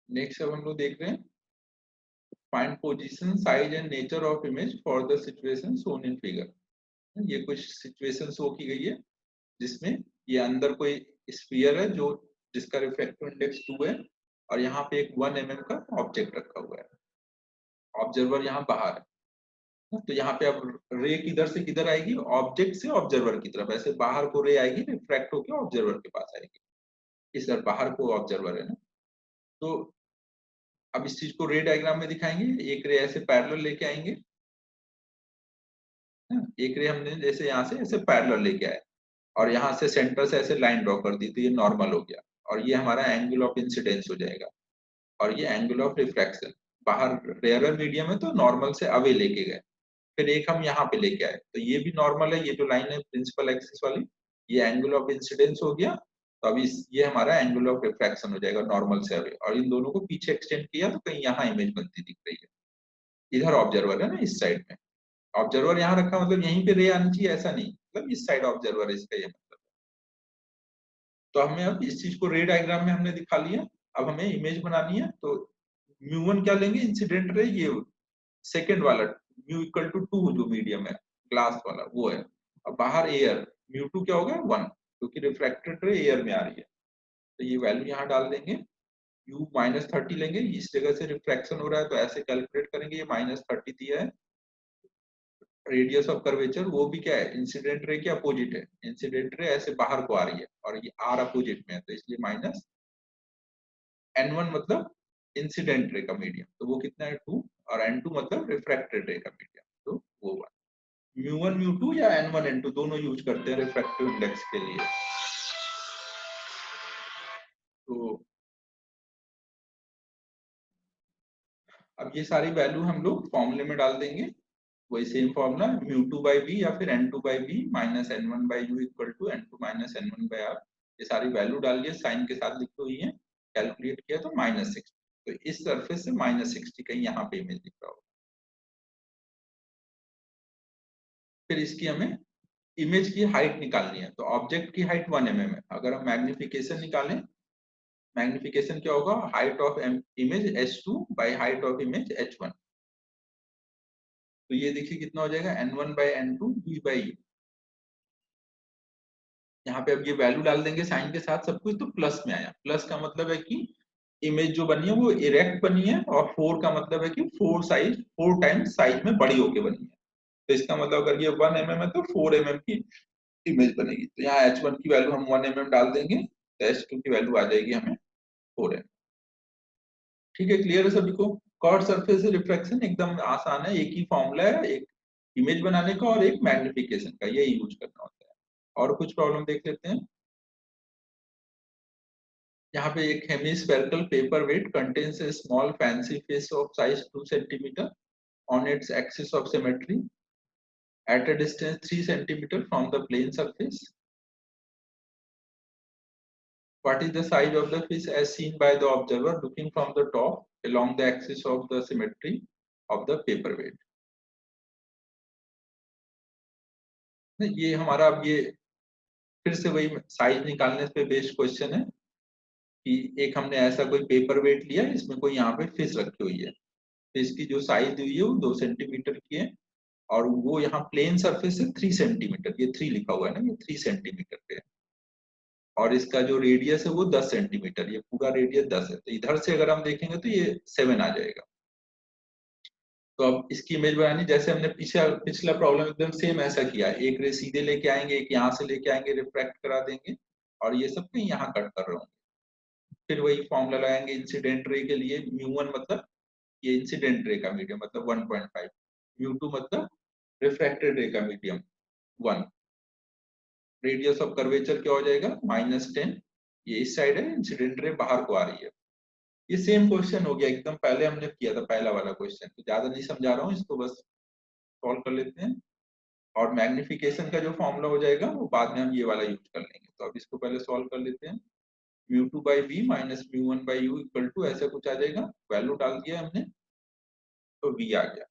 Speaker 1: नेक्स्ट अब हम लोग देख रहे हैं, find position size and nature of image for the situation shown in figure. ये कुछ सिचुएशन शो की गई है जिसमें ये अंदर कोई स्फीयर है जो जिसका रिफ्रैक्टिव इंडेक्स 2 है, और यहाँ पे एक 1 mm का ऑब्जेक्ट रखा हुआ है, ऑब्जर्वर यहाँ बाहर है, तो यहाँ पे अब रे किधर से किधर आएगी, ऑब्जेक्ट से ऑब्जर्वर की तरफ, ऐसे बाहर को रे आएगी, रिफ्रैक्ट होकर ऑब्जर्वर के पास आएगी, इस तरफ बाहर को ऑब्जर्वर है ना। तो अब इस चीज को रे डायग्राम में दिखाएंगे, एक रे ऐसे पैरेलल लेके आएंगे, एक रे हमने जैसे यहाँ से ऐसे पैरेलल लेके आए और यहाँ से सेंटर से ऐसे लाइन ड्रॉ कर दी, तो ये नॉर्मल हो गया, और ये हमारा एंगल ऑफ इंसिडेंस हो जाएगा, और ये एंगल ऑफ रिफ्रैक्शन, बाहर रेयरर मीडियम है तो नॉर्मल से अवे लेके गए, फिर एक हम यहाँ पे लेके आए, तो ये भी नॉर्मल है, ये जो लाइन है प्रिंसिपल एक्सिस वाली, ये एंगल ऑफ इंसिडेंस हो गया, तो अभी ये हमारा एंगल ऑफ रिफ्रैक्शन हो जाएगा नॉर्मल से अवे, और इन दोनों को पीछे एक्सटेंड किया तो कहीं यहाँ इमेज बनती दिख रही है। इधर ऑब्जर्वर है ना, इस साइड में ऑब्जर्वर यहाँ रखा, मतलब यहीं पे रे आनी चाहिए ऐसा नहीं, मतलब इस साइड ऑब्जर्वर है, इसका ये मतलब। तो हमें अब इस चीज को रे डायग्राम में हमने दिखा लिया। अब हमें इमेज बनानी है, तो म्यू1 क्या लेंगे, इंसिडेंट रे, ये सेकेंड वाला म्यू इक्वल टू 2 जो मीडियम है ग्लास वाला वो है। अब बाहर एयर, म्यू2 क्या होगा 1, क्योंकि रिफ्रैक्टेड रे एयर में आ रही है, तो ये वैल्यू यहाँ डाल देंगे। यू -30 लेंगे, इस जगह से रिफ्रैक्शन हो रहा है तो ऐसे कैलकुलेट करेंगे, ये -30 दिया है। रेडियस ऑफ कर्वेचर वो भी क्या है, इंसिडेंट रे के अपोजिट है, इंसिडेंट रे ऐसे बाहर को आ रही है और ये आर अपोजिट में है, तो इसलिए -n1 मतलब इंसिडेंट रे का मीडियम, तो वो कितना है 2, और n2 मतलब रिफ्रैक्टेड रे का मीडियम, तो वो 1। म्यू1 म्यू2 या n1 n2 दोनों यूज करते हैं रिफ्रैक्टिव इंडेक्स के लिए। तो अब ये सारी वैल्यू हम लोग फॉर्मूले में डाल देंगे, वही सेम फॉर्मूला μ2/b या फिर n2/b minus n1/u equal to n2 minus n1/r। ये सारी वैल्यू डालिए, साइन के साथ लिखी हुई है, कैलकुलेट किया तो -60, तो इस सरफेस से -60 कहीं यहाँ पे इमेज दिख रहा होगा। फिर इसकी हमें इमेज की हाइट निकालनी है, तो ऑब्जेक्ट की हाइट 1 mm है। अगर हम मैग्निफिकेशन निकालें, मैग्निफिकेशन क्या होगा, height of image h2 by height of image h1, तो ये देखिए कितना हो जाएगा n1/n2 v/u। यहाँ पे अब ये वैल्यू डाल देंगे साइन के साथ सब कुछ, तो प्लस में आया, प्लस का मतलब है कि इमेज जो बनी है वो इरेक्ट बनी है, और 4 का मतलब है कि 4 टाइम्स साइज में बड़ी होके बनी है। तो इसका मतलब अगर ये 1 mm है तो 4 mm की इमेज बनेगी, तो यहाँ h1 की वैल्यू हम 1 mm डाल देंगे, तो h2 की वैल्यू आ जाएगी हमें 4 mm। ठीक है, क्लियर है सभी को। कॉर्ड सरफेस रिफ्रैक्शन एकदम आसान है, एक ही फॉर्मूला है, एक इमेज बनाने का और एक मैग्निफिकेशन का, यही यूज करना होता है। और कुछ प्रॉब्लम देख लेते हैं। यहाँ पे एक hemispherical paper weight contains a small fancy fish of size 2 cm on its axis of symmetry at a distance 3 cm from the plane surface. What is the size of the fish as seen by the observer looking from the top along the axis of the symmetry of the paper weight? ये हमारा अब ये फिर से वही साइज निकालने पे बेस्ड क्वेश्चन है कि एक हमने ऐसा कोई पेपर वेट लिया, इसमें कोई यहाँ पे फिश रखी हुई है, फिश की जो साइज हुई है वो 2 सेंटीमीटर की है, और वो यहाँ प्लेन सरफेस से 3 सेंटीमीटर, ये 3 लिखा हुआ है ना, ये 3 सेंटीमीटर पे है, और इसका जो रेडियस है वो 10 सेंटीमीटर, ये पूरा रेडियस 10 है, तो इधर से अगर हम देखेंगे तो ये 7 आ जाएगा। तो अब इसकी इमेज बनानी, जैसे हमने पिछला प्रॉब्लम एकदम सेम ऐसा किया है, एक रे सीधे लेके आएंगे, एक यहाँ से लेके आएंगे, रिफ्रैक्ट करा देंगे, और ये सब कहीं यहाँ कट कर रहे होंगे। फिर वही फॉर्मूला लगाएंगे इंसिडेंट रे के लिए, म्यू1 मतलब ये इंसिडेंट रे का मीडियम मतलब 1.5, म्यू2 मतलब रिफ्रैक्टेड रे का मीडियम 1, रेडियस ऑफ कर्वेचर क्या हो जाएगा -10, ये इस साइड है, इंसिडेंट रे बाहर को आ रही है। ये सेम क्वेश्चन हो गया, एकदम पहले हमने किया था पहला वाला क्वेश्चन, तो ज्यादा नहीं समझा रहा हूँ, इसको बस सॉल्व कर लेते हैं। और मैग्निफिकेशन का जो फॉर्मूला हो जाएगा वो बाद में हम ये वाला यूज कर लेंगे, तो अब इसको पहले सॉल्व कर लेते हैं। μ2/b minus μ1/u equal to ऐसा कुछ आ जाएगा, वैल्यू डाल दिया हमने तो v आ गया।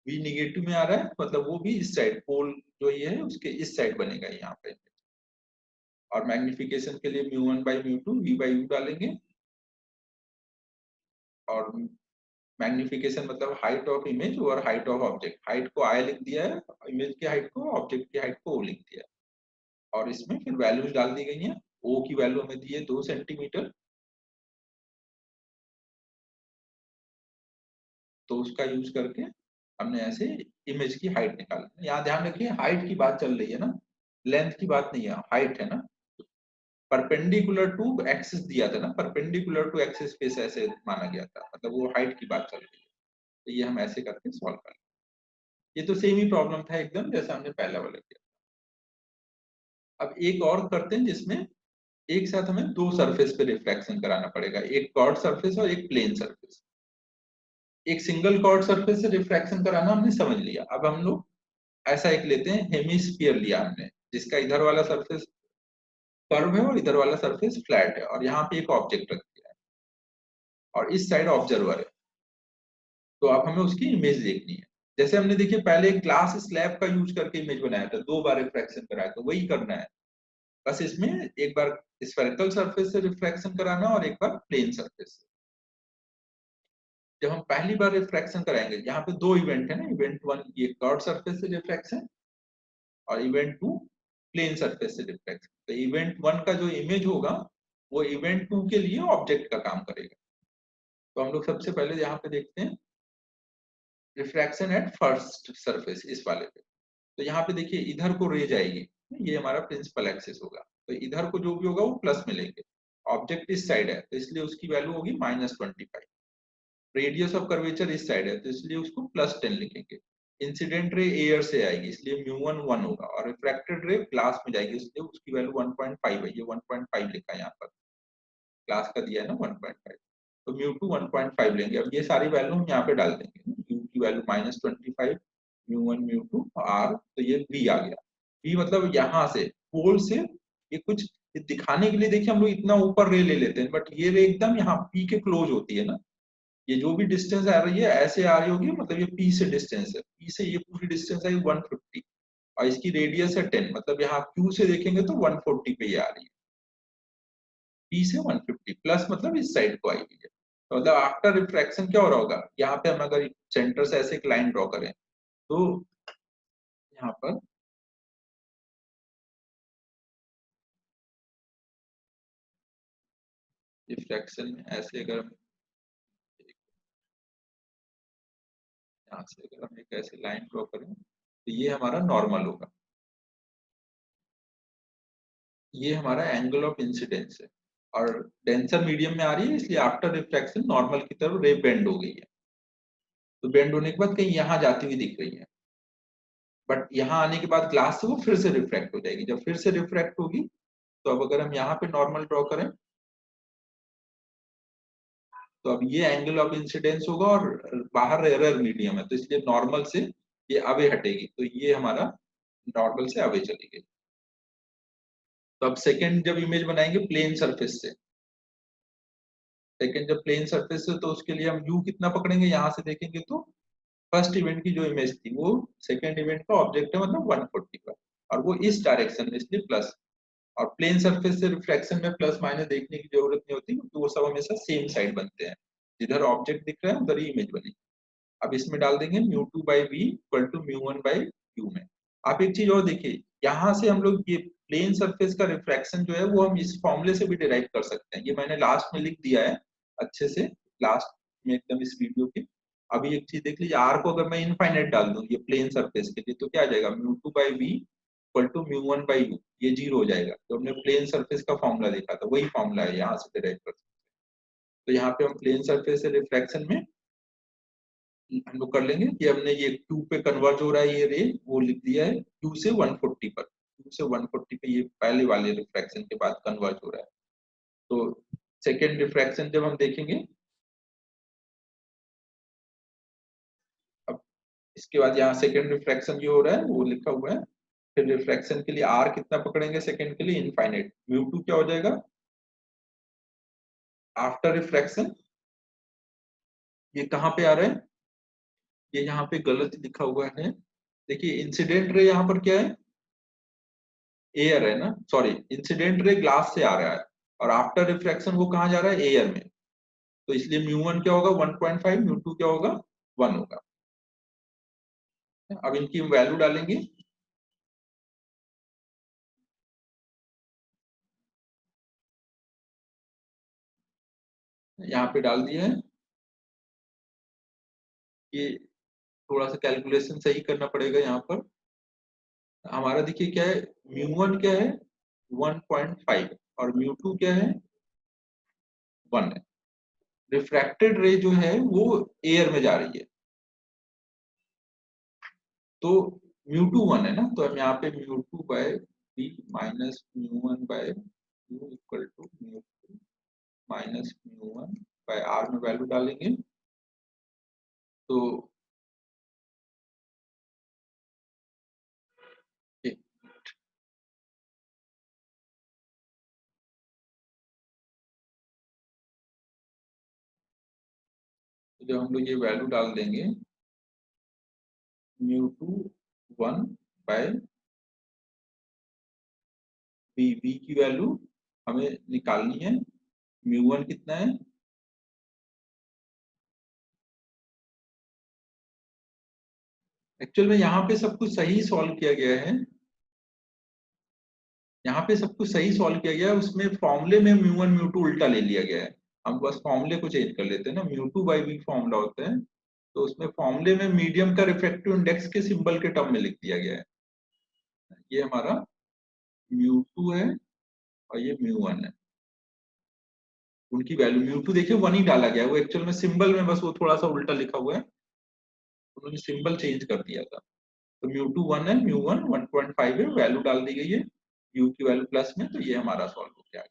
Speaker 1: v निगेटिव में आ रहा है, मतलब वो भी इस साइड, पोल जो ये है उसके इस साइड बनेगा यहाँ पे। और मैग्निफिकेशन के लिए μ1/μ2 v/u डालेंगे, और मैग्निफिकेशन मतलब हाइट ऑफ इमेज और हाइट ऑफ ऑब्जेक्ट, हाइट को आई लिख दिया है, इमेज की हाइट को, ऑब्जेक्ट की हाइट को ओ लिख दिया है, और इसमें फिर वैल्यूज डाल दी गई हैं। ओ की वैल्यू हमें दी है 2 सेंटीमीटर, तो उसका यूज करके हमने ऐसे इमेज की हाइट निकाली। यहाँ ध्यान रखिए हाइट की बात चल रही है ना, लेंथ की बात नहीं है, हाइट है ना। परपेंडिकुलर टू एक्सिस दिया था ना, परपेंडिकुलर टू एक्सिस फेस ऐसे माना गया था, मतलब वो हाइट की बात चल रही है, तो ये हम ऐसे करके सॉल्व कर, ये तो सेम ही प्रॉब्लम था एकदम जैसा हमने पहला वाला किया। अब एक और करते हैं जिसमें एक साथ हमें दो सरफेस पे रिफ्लेक्शन कराना पड़ेगा, एक कॉर्ड सरफेस और एक प्लेन सरफेस। एक सिंगल कॉर्ड सरफेस से रिफ्रैक्शन कराना हमने समझ लिया, अब हम लोग ऐसा एक लेते हैं, हेमिस्फीयर लिया हमने, जिसका इधर वाला सरफेस कर्व है और इधर वाला सरफेस फ्लैट है और यहाँ पे एक ऑब्जेक्ट रख दिया है और इस साइड ऑब्जर्वर है। तो अब हमें उसकी इमेज देखनी है। जैसे हमने देखिए पहले ग्लास स्लैब का यूज करके इमेज बनाया था, 2 बार रिफ्रैक्शन कराया, तो वही करना है। बस इसमें एक बार स्फेरिकल सरफेस से रिफ्रैक्शन कराना और एक बार प्लेन सरफेस से। जब हम पहली बार रिफ्रैक्शन कराएंगे, यहाँ पे 2 इवेंट है ना, इवेंट 1 ये कर्व सरफेस से रिफ्रैक्शन और इवेंट 2 प्लेन सरफेस से रिफ्रैक्शन। तो इवेंट 1 का जो इमेज होगा वो इवेंट 2 के लिए ऑब्जेक्ट का काम करेगा। तो हम लोग सबसे पहले यहाँ पे देखते हैं रिफ्रैक्शन एट फर्स्ट सरफेस, इस वाले पे। तो यहाँ पे देखिए इधर को रे जाएगी, ये हमारा प्रिंसिपल एक्सिस होगा, तो इधर को जो भी होगा वो प्लस में लेंगे। ऑब्जेक्ट इस साइड है तो इसलिए उसकी वैल्यू होगी -25। रेडियस ऑफ कर्वेचर इस साइड है तो इसलिए उसको +10 लिखेंगे। इंसिडेंट रे एयर से आएगी इसलिए μ1 1 होगा और रिफ्रैक्टेड रे ग्लास में जाएगी इसलिए उसकी वैल्यू 1.5 है, ये 1.5 लिखा है यहाँ पर, ग्लास का दिया है ना 1.5, तो μ2 1.5 लेंगे। अब ये सारी वैल्यू हम यहाँ पे डाल देंगे, u की वैल्यू -25, μ1 μ2 r, तो ये v आ गया। v मतलब यहाँ से पोल से, ये कुछ दिखाने के लिए देखिए हम लोग इतना ऊपर रे ले लेते हैं, बट ये रे एकदम यहाँ p के क्लोज होती है ना, ये जो भी डिस्टेंस आ रही है ऐसे आ रही होगी, मतलब ये p से डिस्टेंस है, p से ये पूरी डिस्टेंस आई 150 और इसकी रेडियस है 10, मतलब यहाँ q से देखेंगे तो 140 पे ये आ रही है, p से 150 प्लस मतलब इस साइड को आई हुई है। तो मतलब आफ्टर रिफ्रैक्शन क्या हो रहा होगा, यहाँ पे हम अगर सेंटर से ऐसे एक लाइन ड्रॉ करें तो यहाँ पर रिफ्रैक्शन में ऐसे अगर हम यहाँ से अगर हम एक ऐसे लाइन ड्रॉ करें तो ये हमारा नॉर्मल होगा, ये हमारा एंगल ऑफ इंसिडेंस है और डेंसर मीडियम में आ रही है इसलिए आफ्टर रिफ्रैक्शन नॉर्मल की तरफ रे बेंड हो गई है। तो बेंड होने के बाद कहीं यहाँ जाती हुई दिख रही है, बट यहाँ आने के बाद ग्लास से वो फिर से रिफ्रैक्ट हो जाएगी। जब फिर से रिफ्रैक्ट होगी तो अब अगर हम यहाँ पे नॉर्मल ड्रॉ करें तो अब ये एंगल ऑफ इंसिडेंस होगा और बाहर एरर मीडियम है तो इसलिए नॉर्मल से ये अवे हटेगी, तो ये हमारा नॉर्मल से अवे चली गई। तो अब सेकेंड जब इमेज बनाएंगे प्लेन सरफेस से, सेकेंड जब प्लेन सरफेस से, तो उसके लिए हम यू कितना पकड़ेंगे, यहाँ से देखेंगे तो फर्स्ट इवेंट की जो इमेज थी वो सेकेंड इवेंट का ऑब्जेक्ट है, मतलब 140 पर, और वो इस डायरेक्शन में इसलिए प्लस। और प्लेन सरफेस से रिफ्रैक्शन में प्लस माइनस देखने की जरूरत नहीं होती क्योंकि वो सब हमेशा सेम साइड बनते हैं, जिधर ऑब्जेक्ट दिख रहा है उधर ही इमेज बनेगी। अब इसमें डाल देंगे μ2/v=μ1/u में। आप एक चीज और देखिए, यहाँ से हम लोग ये प्लेन सरफेस का रिफ्रैक्शन जो है वो हम इस फॉर्मूले से भी डिराइव कर सकते हैं, ये मैंने लास्ट में लिख दिया है अच्छे से, लास्ट में एकदम इस वीडियो के। अभी एक चीज देख लीजिए, आर को अगर मैं इनफाइनाइट डाल दूं ये प्लेन सरफेस के लिए तो क्या आ जाएगा, μ2/v=μ1/u, ये 0 हो जाएगा। तो हमने प्लेन सरफेस का फॉर्मूला देखा था वही फॉर्मूला है, यहाँ से डिराइव कर सकते हैं। तो यहाँ पे हम प्लेन सरफेस से रिफ्रैक्शन में हम लोग कर लेंगे कि हमने ये 2 पे कन्वर्ज हो रहा है ये रे, वो लिख दिया है 2 से 140 पर, 2 से 140 पे ये पहले वाले रिफ्रैक्शन के बाद कन्वर्ज हो रहा है। तो सेकेंड रिफ्रैक्शन जब हम देखेंगे, अब इसके बाद यहाँ सेकेंड रिफ्रैक्शन जो हो रहा है वो लिखा हुआ है, फिर रिफ्रैक्शन के लिए आर कितना पकड़ेंगे सेकेंड के लिए, इनफाइनाइट। μ2 क्या हो जाएगा आफ्टर रिफ्रैक्शन, ये कहाँ पे आ रहा है, ये यहाँ पे गलत लिखा हुआ है। देखिए इंसिडेंट रे यहाँ पर क्या है, एयर है ना, सॉरी, इंसिडेंट रे ग्लास से आ रहा है और आफ्टर रिफ्रैक्शन वो कहाँ जा रहा है, एयर में, तो इसलिए μ1 क्या होगा 1.5, μ2 क्या होगा 1 होगा। अब इनकी वैल्यू डालेंगे, यहाँ पे डाल दिया है। ये थोड़ा सा कैलकुलेशन सही करना पड़ेगा यहाँ पर। हमारा देखिए क्या है, μ1 क्या है 1.5 और μ2 क्या है 1 है। रिफ्रैक्टेड रे जो है वो एयर में जा रही है तो μ2 1 है ना, तो हम यहाँ पे μ2/v-μ1/u=μ2 - μ1/r में वैल्यू डालेंगे तो तो जब हम लोग ये वैल्यू डाल देंगे μ2 1 बाय बी की वैल्यू हमें निकालनी है, μ1 कितना है, एक्चुअल में यहाँ पे सब कुछ सही सॉल्व किया गया है, यहाँ पे सब कुछ सही सॉल्व किया गया है, उसमें फॉर्मूले में μ1 μ2 उल्टा ले लिया गया है। हम बस फॉर्मूले को चेंज कर लेते हैं ना, μ2 बाई बी फॉर्मूला होता है, तो उसमें फॉर्मूले में मीडियम का रिफ्रैक्टिव इंडेक्स के सिंबल के टर्म में लिख दिया गया है। ये हमारा μ2 है और ये μ1 है, उनकी वैल्यू μ2 देखिए 1 ही डाला गया है, वो एक्चुअल में सिंबल में बस वो थोड़ा सा उल्टा लिखा हुआ है, उन्होंने सिंबल चेंज कर दिया था। तो μ2 1 है, μ1 1.5 है, वैल्यू डाल दी गई है u की वैल्यू प्लस में, तो ये हमारा सॉल्व हो गया।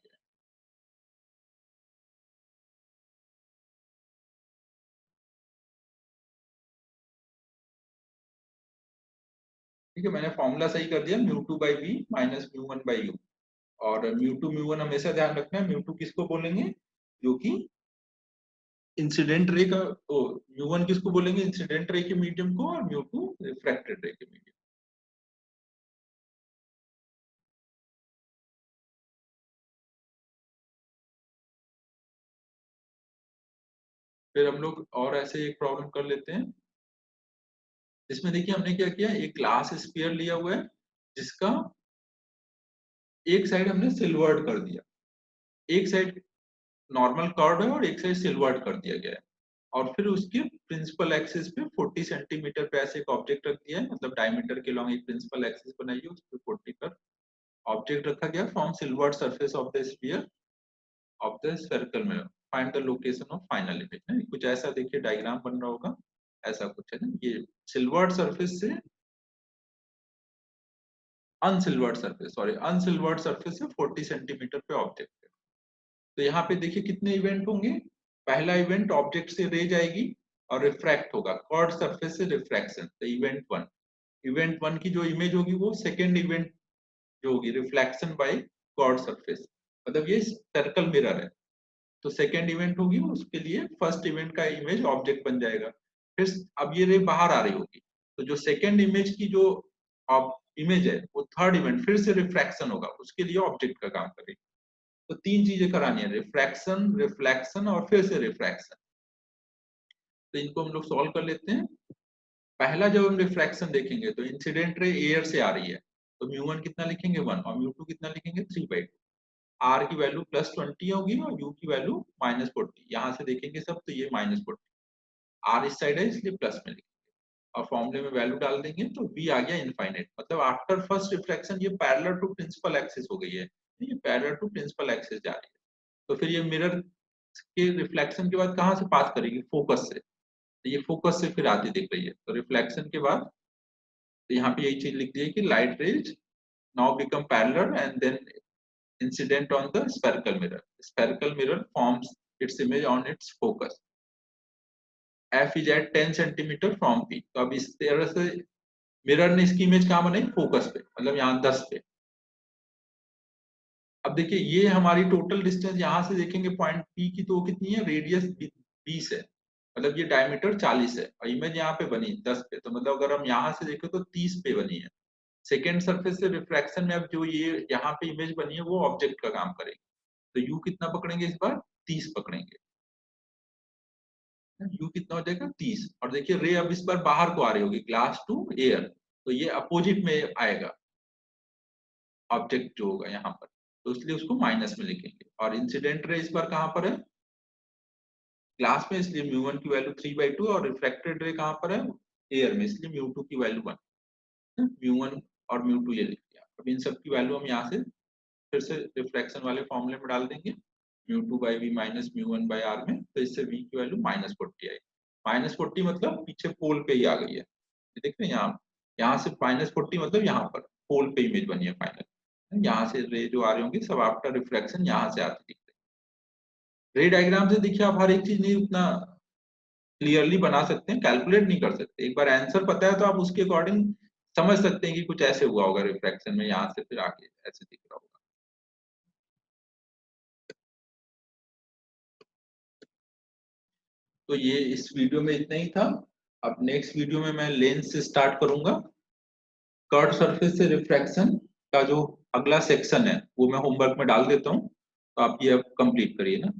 Speaker 1: ठीक है, मैंने फॉर्मूला सही कर दिया, μ2 by b minus μ1 by u, और μ2 μ1 हमेशा ध्यान रखना है, μ2 किसको बोलेंगे, जो कि इंसिडेंट रे का, ओ μ1 किसको बोलेंगे, इंसिडेंट रे के मीडियम को, और μ2 रिफ्रैक्टेड रे के मीडियम। फिर हम लोग और ऐसे एक प्रॉब्लम कर लेते हैं, जिसमें देखिए हमने क्या किया, एक ग्लास स्फीयर लिया हुआ है, जिसका एक साइड हमने सिल्वर्ड कर दिया, एक साइड नॉर्मल कर्व है और एक साइड सिल्वर्ड कर दिया गया है, और फिर उसके प्रिंसिपल एक्सिस पे 40 सेंटीमीटर पे ऐसे एक ऑब्जेक्ट रख दिया है, मतलब डायमीटर के लॉन्ग एक प्रिंसिपल एक्सिस बनाई है, उस पे 40 पर ऑब्जेक्ट रखा गया from silvered surface of the sphere of the circle में, find the location of final image है, कुछ ऐसा देखिए डायग्राम बन रहा होगा, ऐसा कुछ है ना, ये सिल्वर्ड सरफेस से अनसिल्वर्ड सरफेस, सॉरी अनसिल्वर्ड सरफेस से 40 सेंटीमीटर पे ऑब्जेक्ट है। तो यहाँ पे देखिए कितने इवेंट होंगे, पहला इवेंट ऑब्जेक्ट से रे जाएगी और रिफ्रैक्ट होगा, कर्व्ड सरफेस से रिफ्रैक्शन, तो इवेंट वन की जो इमेज होगी वो सेकेंड इवेंट जो होगी रिफ्लेक्शन बाय कर्व्ड सरफेस, मतलब ये सर्कल मिरर है, तो सेकेंड इवेंट होगी उसके लिए फर्स्ट इवेंट का इमेज ऑब्जेक्ट बन जाएगा। फिर अब ये रे बाहर आ रही होगी, तो जो सेकेंड इमेज की जो इमेज है वो थर्ड इवेंट फिर से रिफ्रैक्शन होगा, उसके लिए ऑब्जेक्ट का काम करेगी। तो तीन चीजें करानी है, रिफ्रैक्शन, रिफ्लेक्शन और फिर से रिफ्रैक्शन। तो इनको हम लोग सॉल्व कर लेते हैं। पहला जब हम रिफ्रैक्शन देखेंगे तो इंसिडेंट रे एयर से आ रही है, तो μ1 कितना लिखेंगे 1, और μ2 कितना लिखेंगे 3/2, आर की वैल्यू +20 होगी और यू की वैल्यू -40, यहाँ से देखेंगे सब तो ये -40, आर इस साइड है इसलिए प्लस में लिखेंगे, और फॉर्मूले में वैल्यू डाल देंगे तो v आ गया इनफाइनाइट, मतलब आफ्टर फर्स्ट रिफ्लेक्शन ये पैरेलल टू प्रिंसिपल एक्सिस हो गई है, ये पैरेलल टू प्रिंसिपल एक्सिस जा रही है, तो फिर ये मिरर के रिफ्लेक्शन के बाद कहाँ से पास करेगी, फोकस से, तो ये फोकस से फिर आती दिख रही है, तो रिफ्लेक्शन के बाद तो यहाँ पे यही चीज लिख दी है कि light rays now become parallel and then incident on the spherical mirror forms its image on its focus, f is at 10 centimetre from p, तो अब इस तरह से मिरर ने इसकी इमेज कहाँ बनाई, फोकस पे, मतलब यहाँ 10 पे। अब देखिए ये हमारी टोटल डिस्टेंस यहाँ से देखेंगे पॉइंट P की, तो कितनी है, रेडियस 20 है, मतलब ये डायमीटर 40 है, और इमेज यहाँ पे बनी 10 पे, तो मतलब अगर हम यहाँ से देखें तो 30 पे बनी है। सेकेंड सरफेस से रिफ्रैक्शन में अब जो ये यहाँ पे इमेज बनी है वो ऑब्जेक्ट का काम करेगी, तो यू कितना पकड़ेंगे इस बार, 30 पकड़ेंगे, यू कितना हो जाएगा 30, और देखिए रे अब इस बार बाहर को आ रही होगी, ग्लास टू एयर, तो ये अपोजिट में आएगा ऑब्जेक्ट जो होगा यहाँ पर, तो इसलिए उसको माइनस में लिखेंगे, और इंसिडेंट रे इस बार कहाँ पर है, ग्लास में, इसलिए μ1 की वैल्यू 3/2, और रिफ्रैक्टेड रे कहाँ पर है, एयर में, इसलिए μ2 की वैल्यू 1, μ1 और μ2 ये लिख दिया। अब इन सब की वैल्यू हम यहाँ से फिर से रिफ्लेक्शन वाले फॉर्मूले में डाल देंगे, μ2 by v minus μ1 by r में, तो इससे v की वैल्यू -40 आई, -40 मतलब पीछे पोल पे ही आ गई है, ये देख रहे हैं यहाँ से -40 मतलब यहाँ पर पोल पे इमेज बनी है फाइनल, यहाँ से रे जो आ रही होंगी सब आफ्टर रिफ्लेक्शन यहाँ से आती दिख रही। रे डायग्राम से देखिए आप हर एक चीज नहीं उतना क्लियरली बना सकते हैं, कैलकुलेट नहीं कर सकते, एक बार आंसर पता है तो आप उसके अकॉर्डिंग समझ सकते हैं कि कुछ ऐसे हुआ होगा रिफ्रैक्शन में, यहाँ से फिर आगे ऐसे दिख रहा होगा। तो ये इस वीडियो में इतना ही था। अब नेक्स्ट वीडियो में मैं लेंस से स्टार्ट करूंगा। कर्व सरफेस से रिफ्रैक्शन का जो अगला सेक्शन है वो मैं होमवर्क में डाल देता हूँ, तो आप ये अब कंप्लीट करिए ना।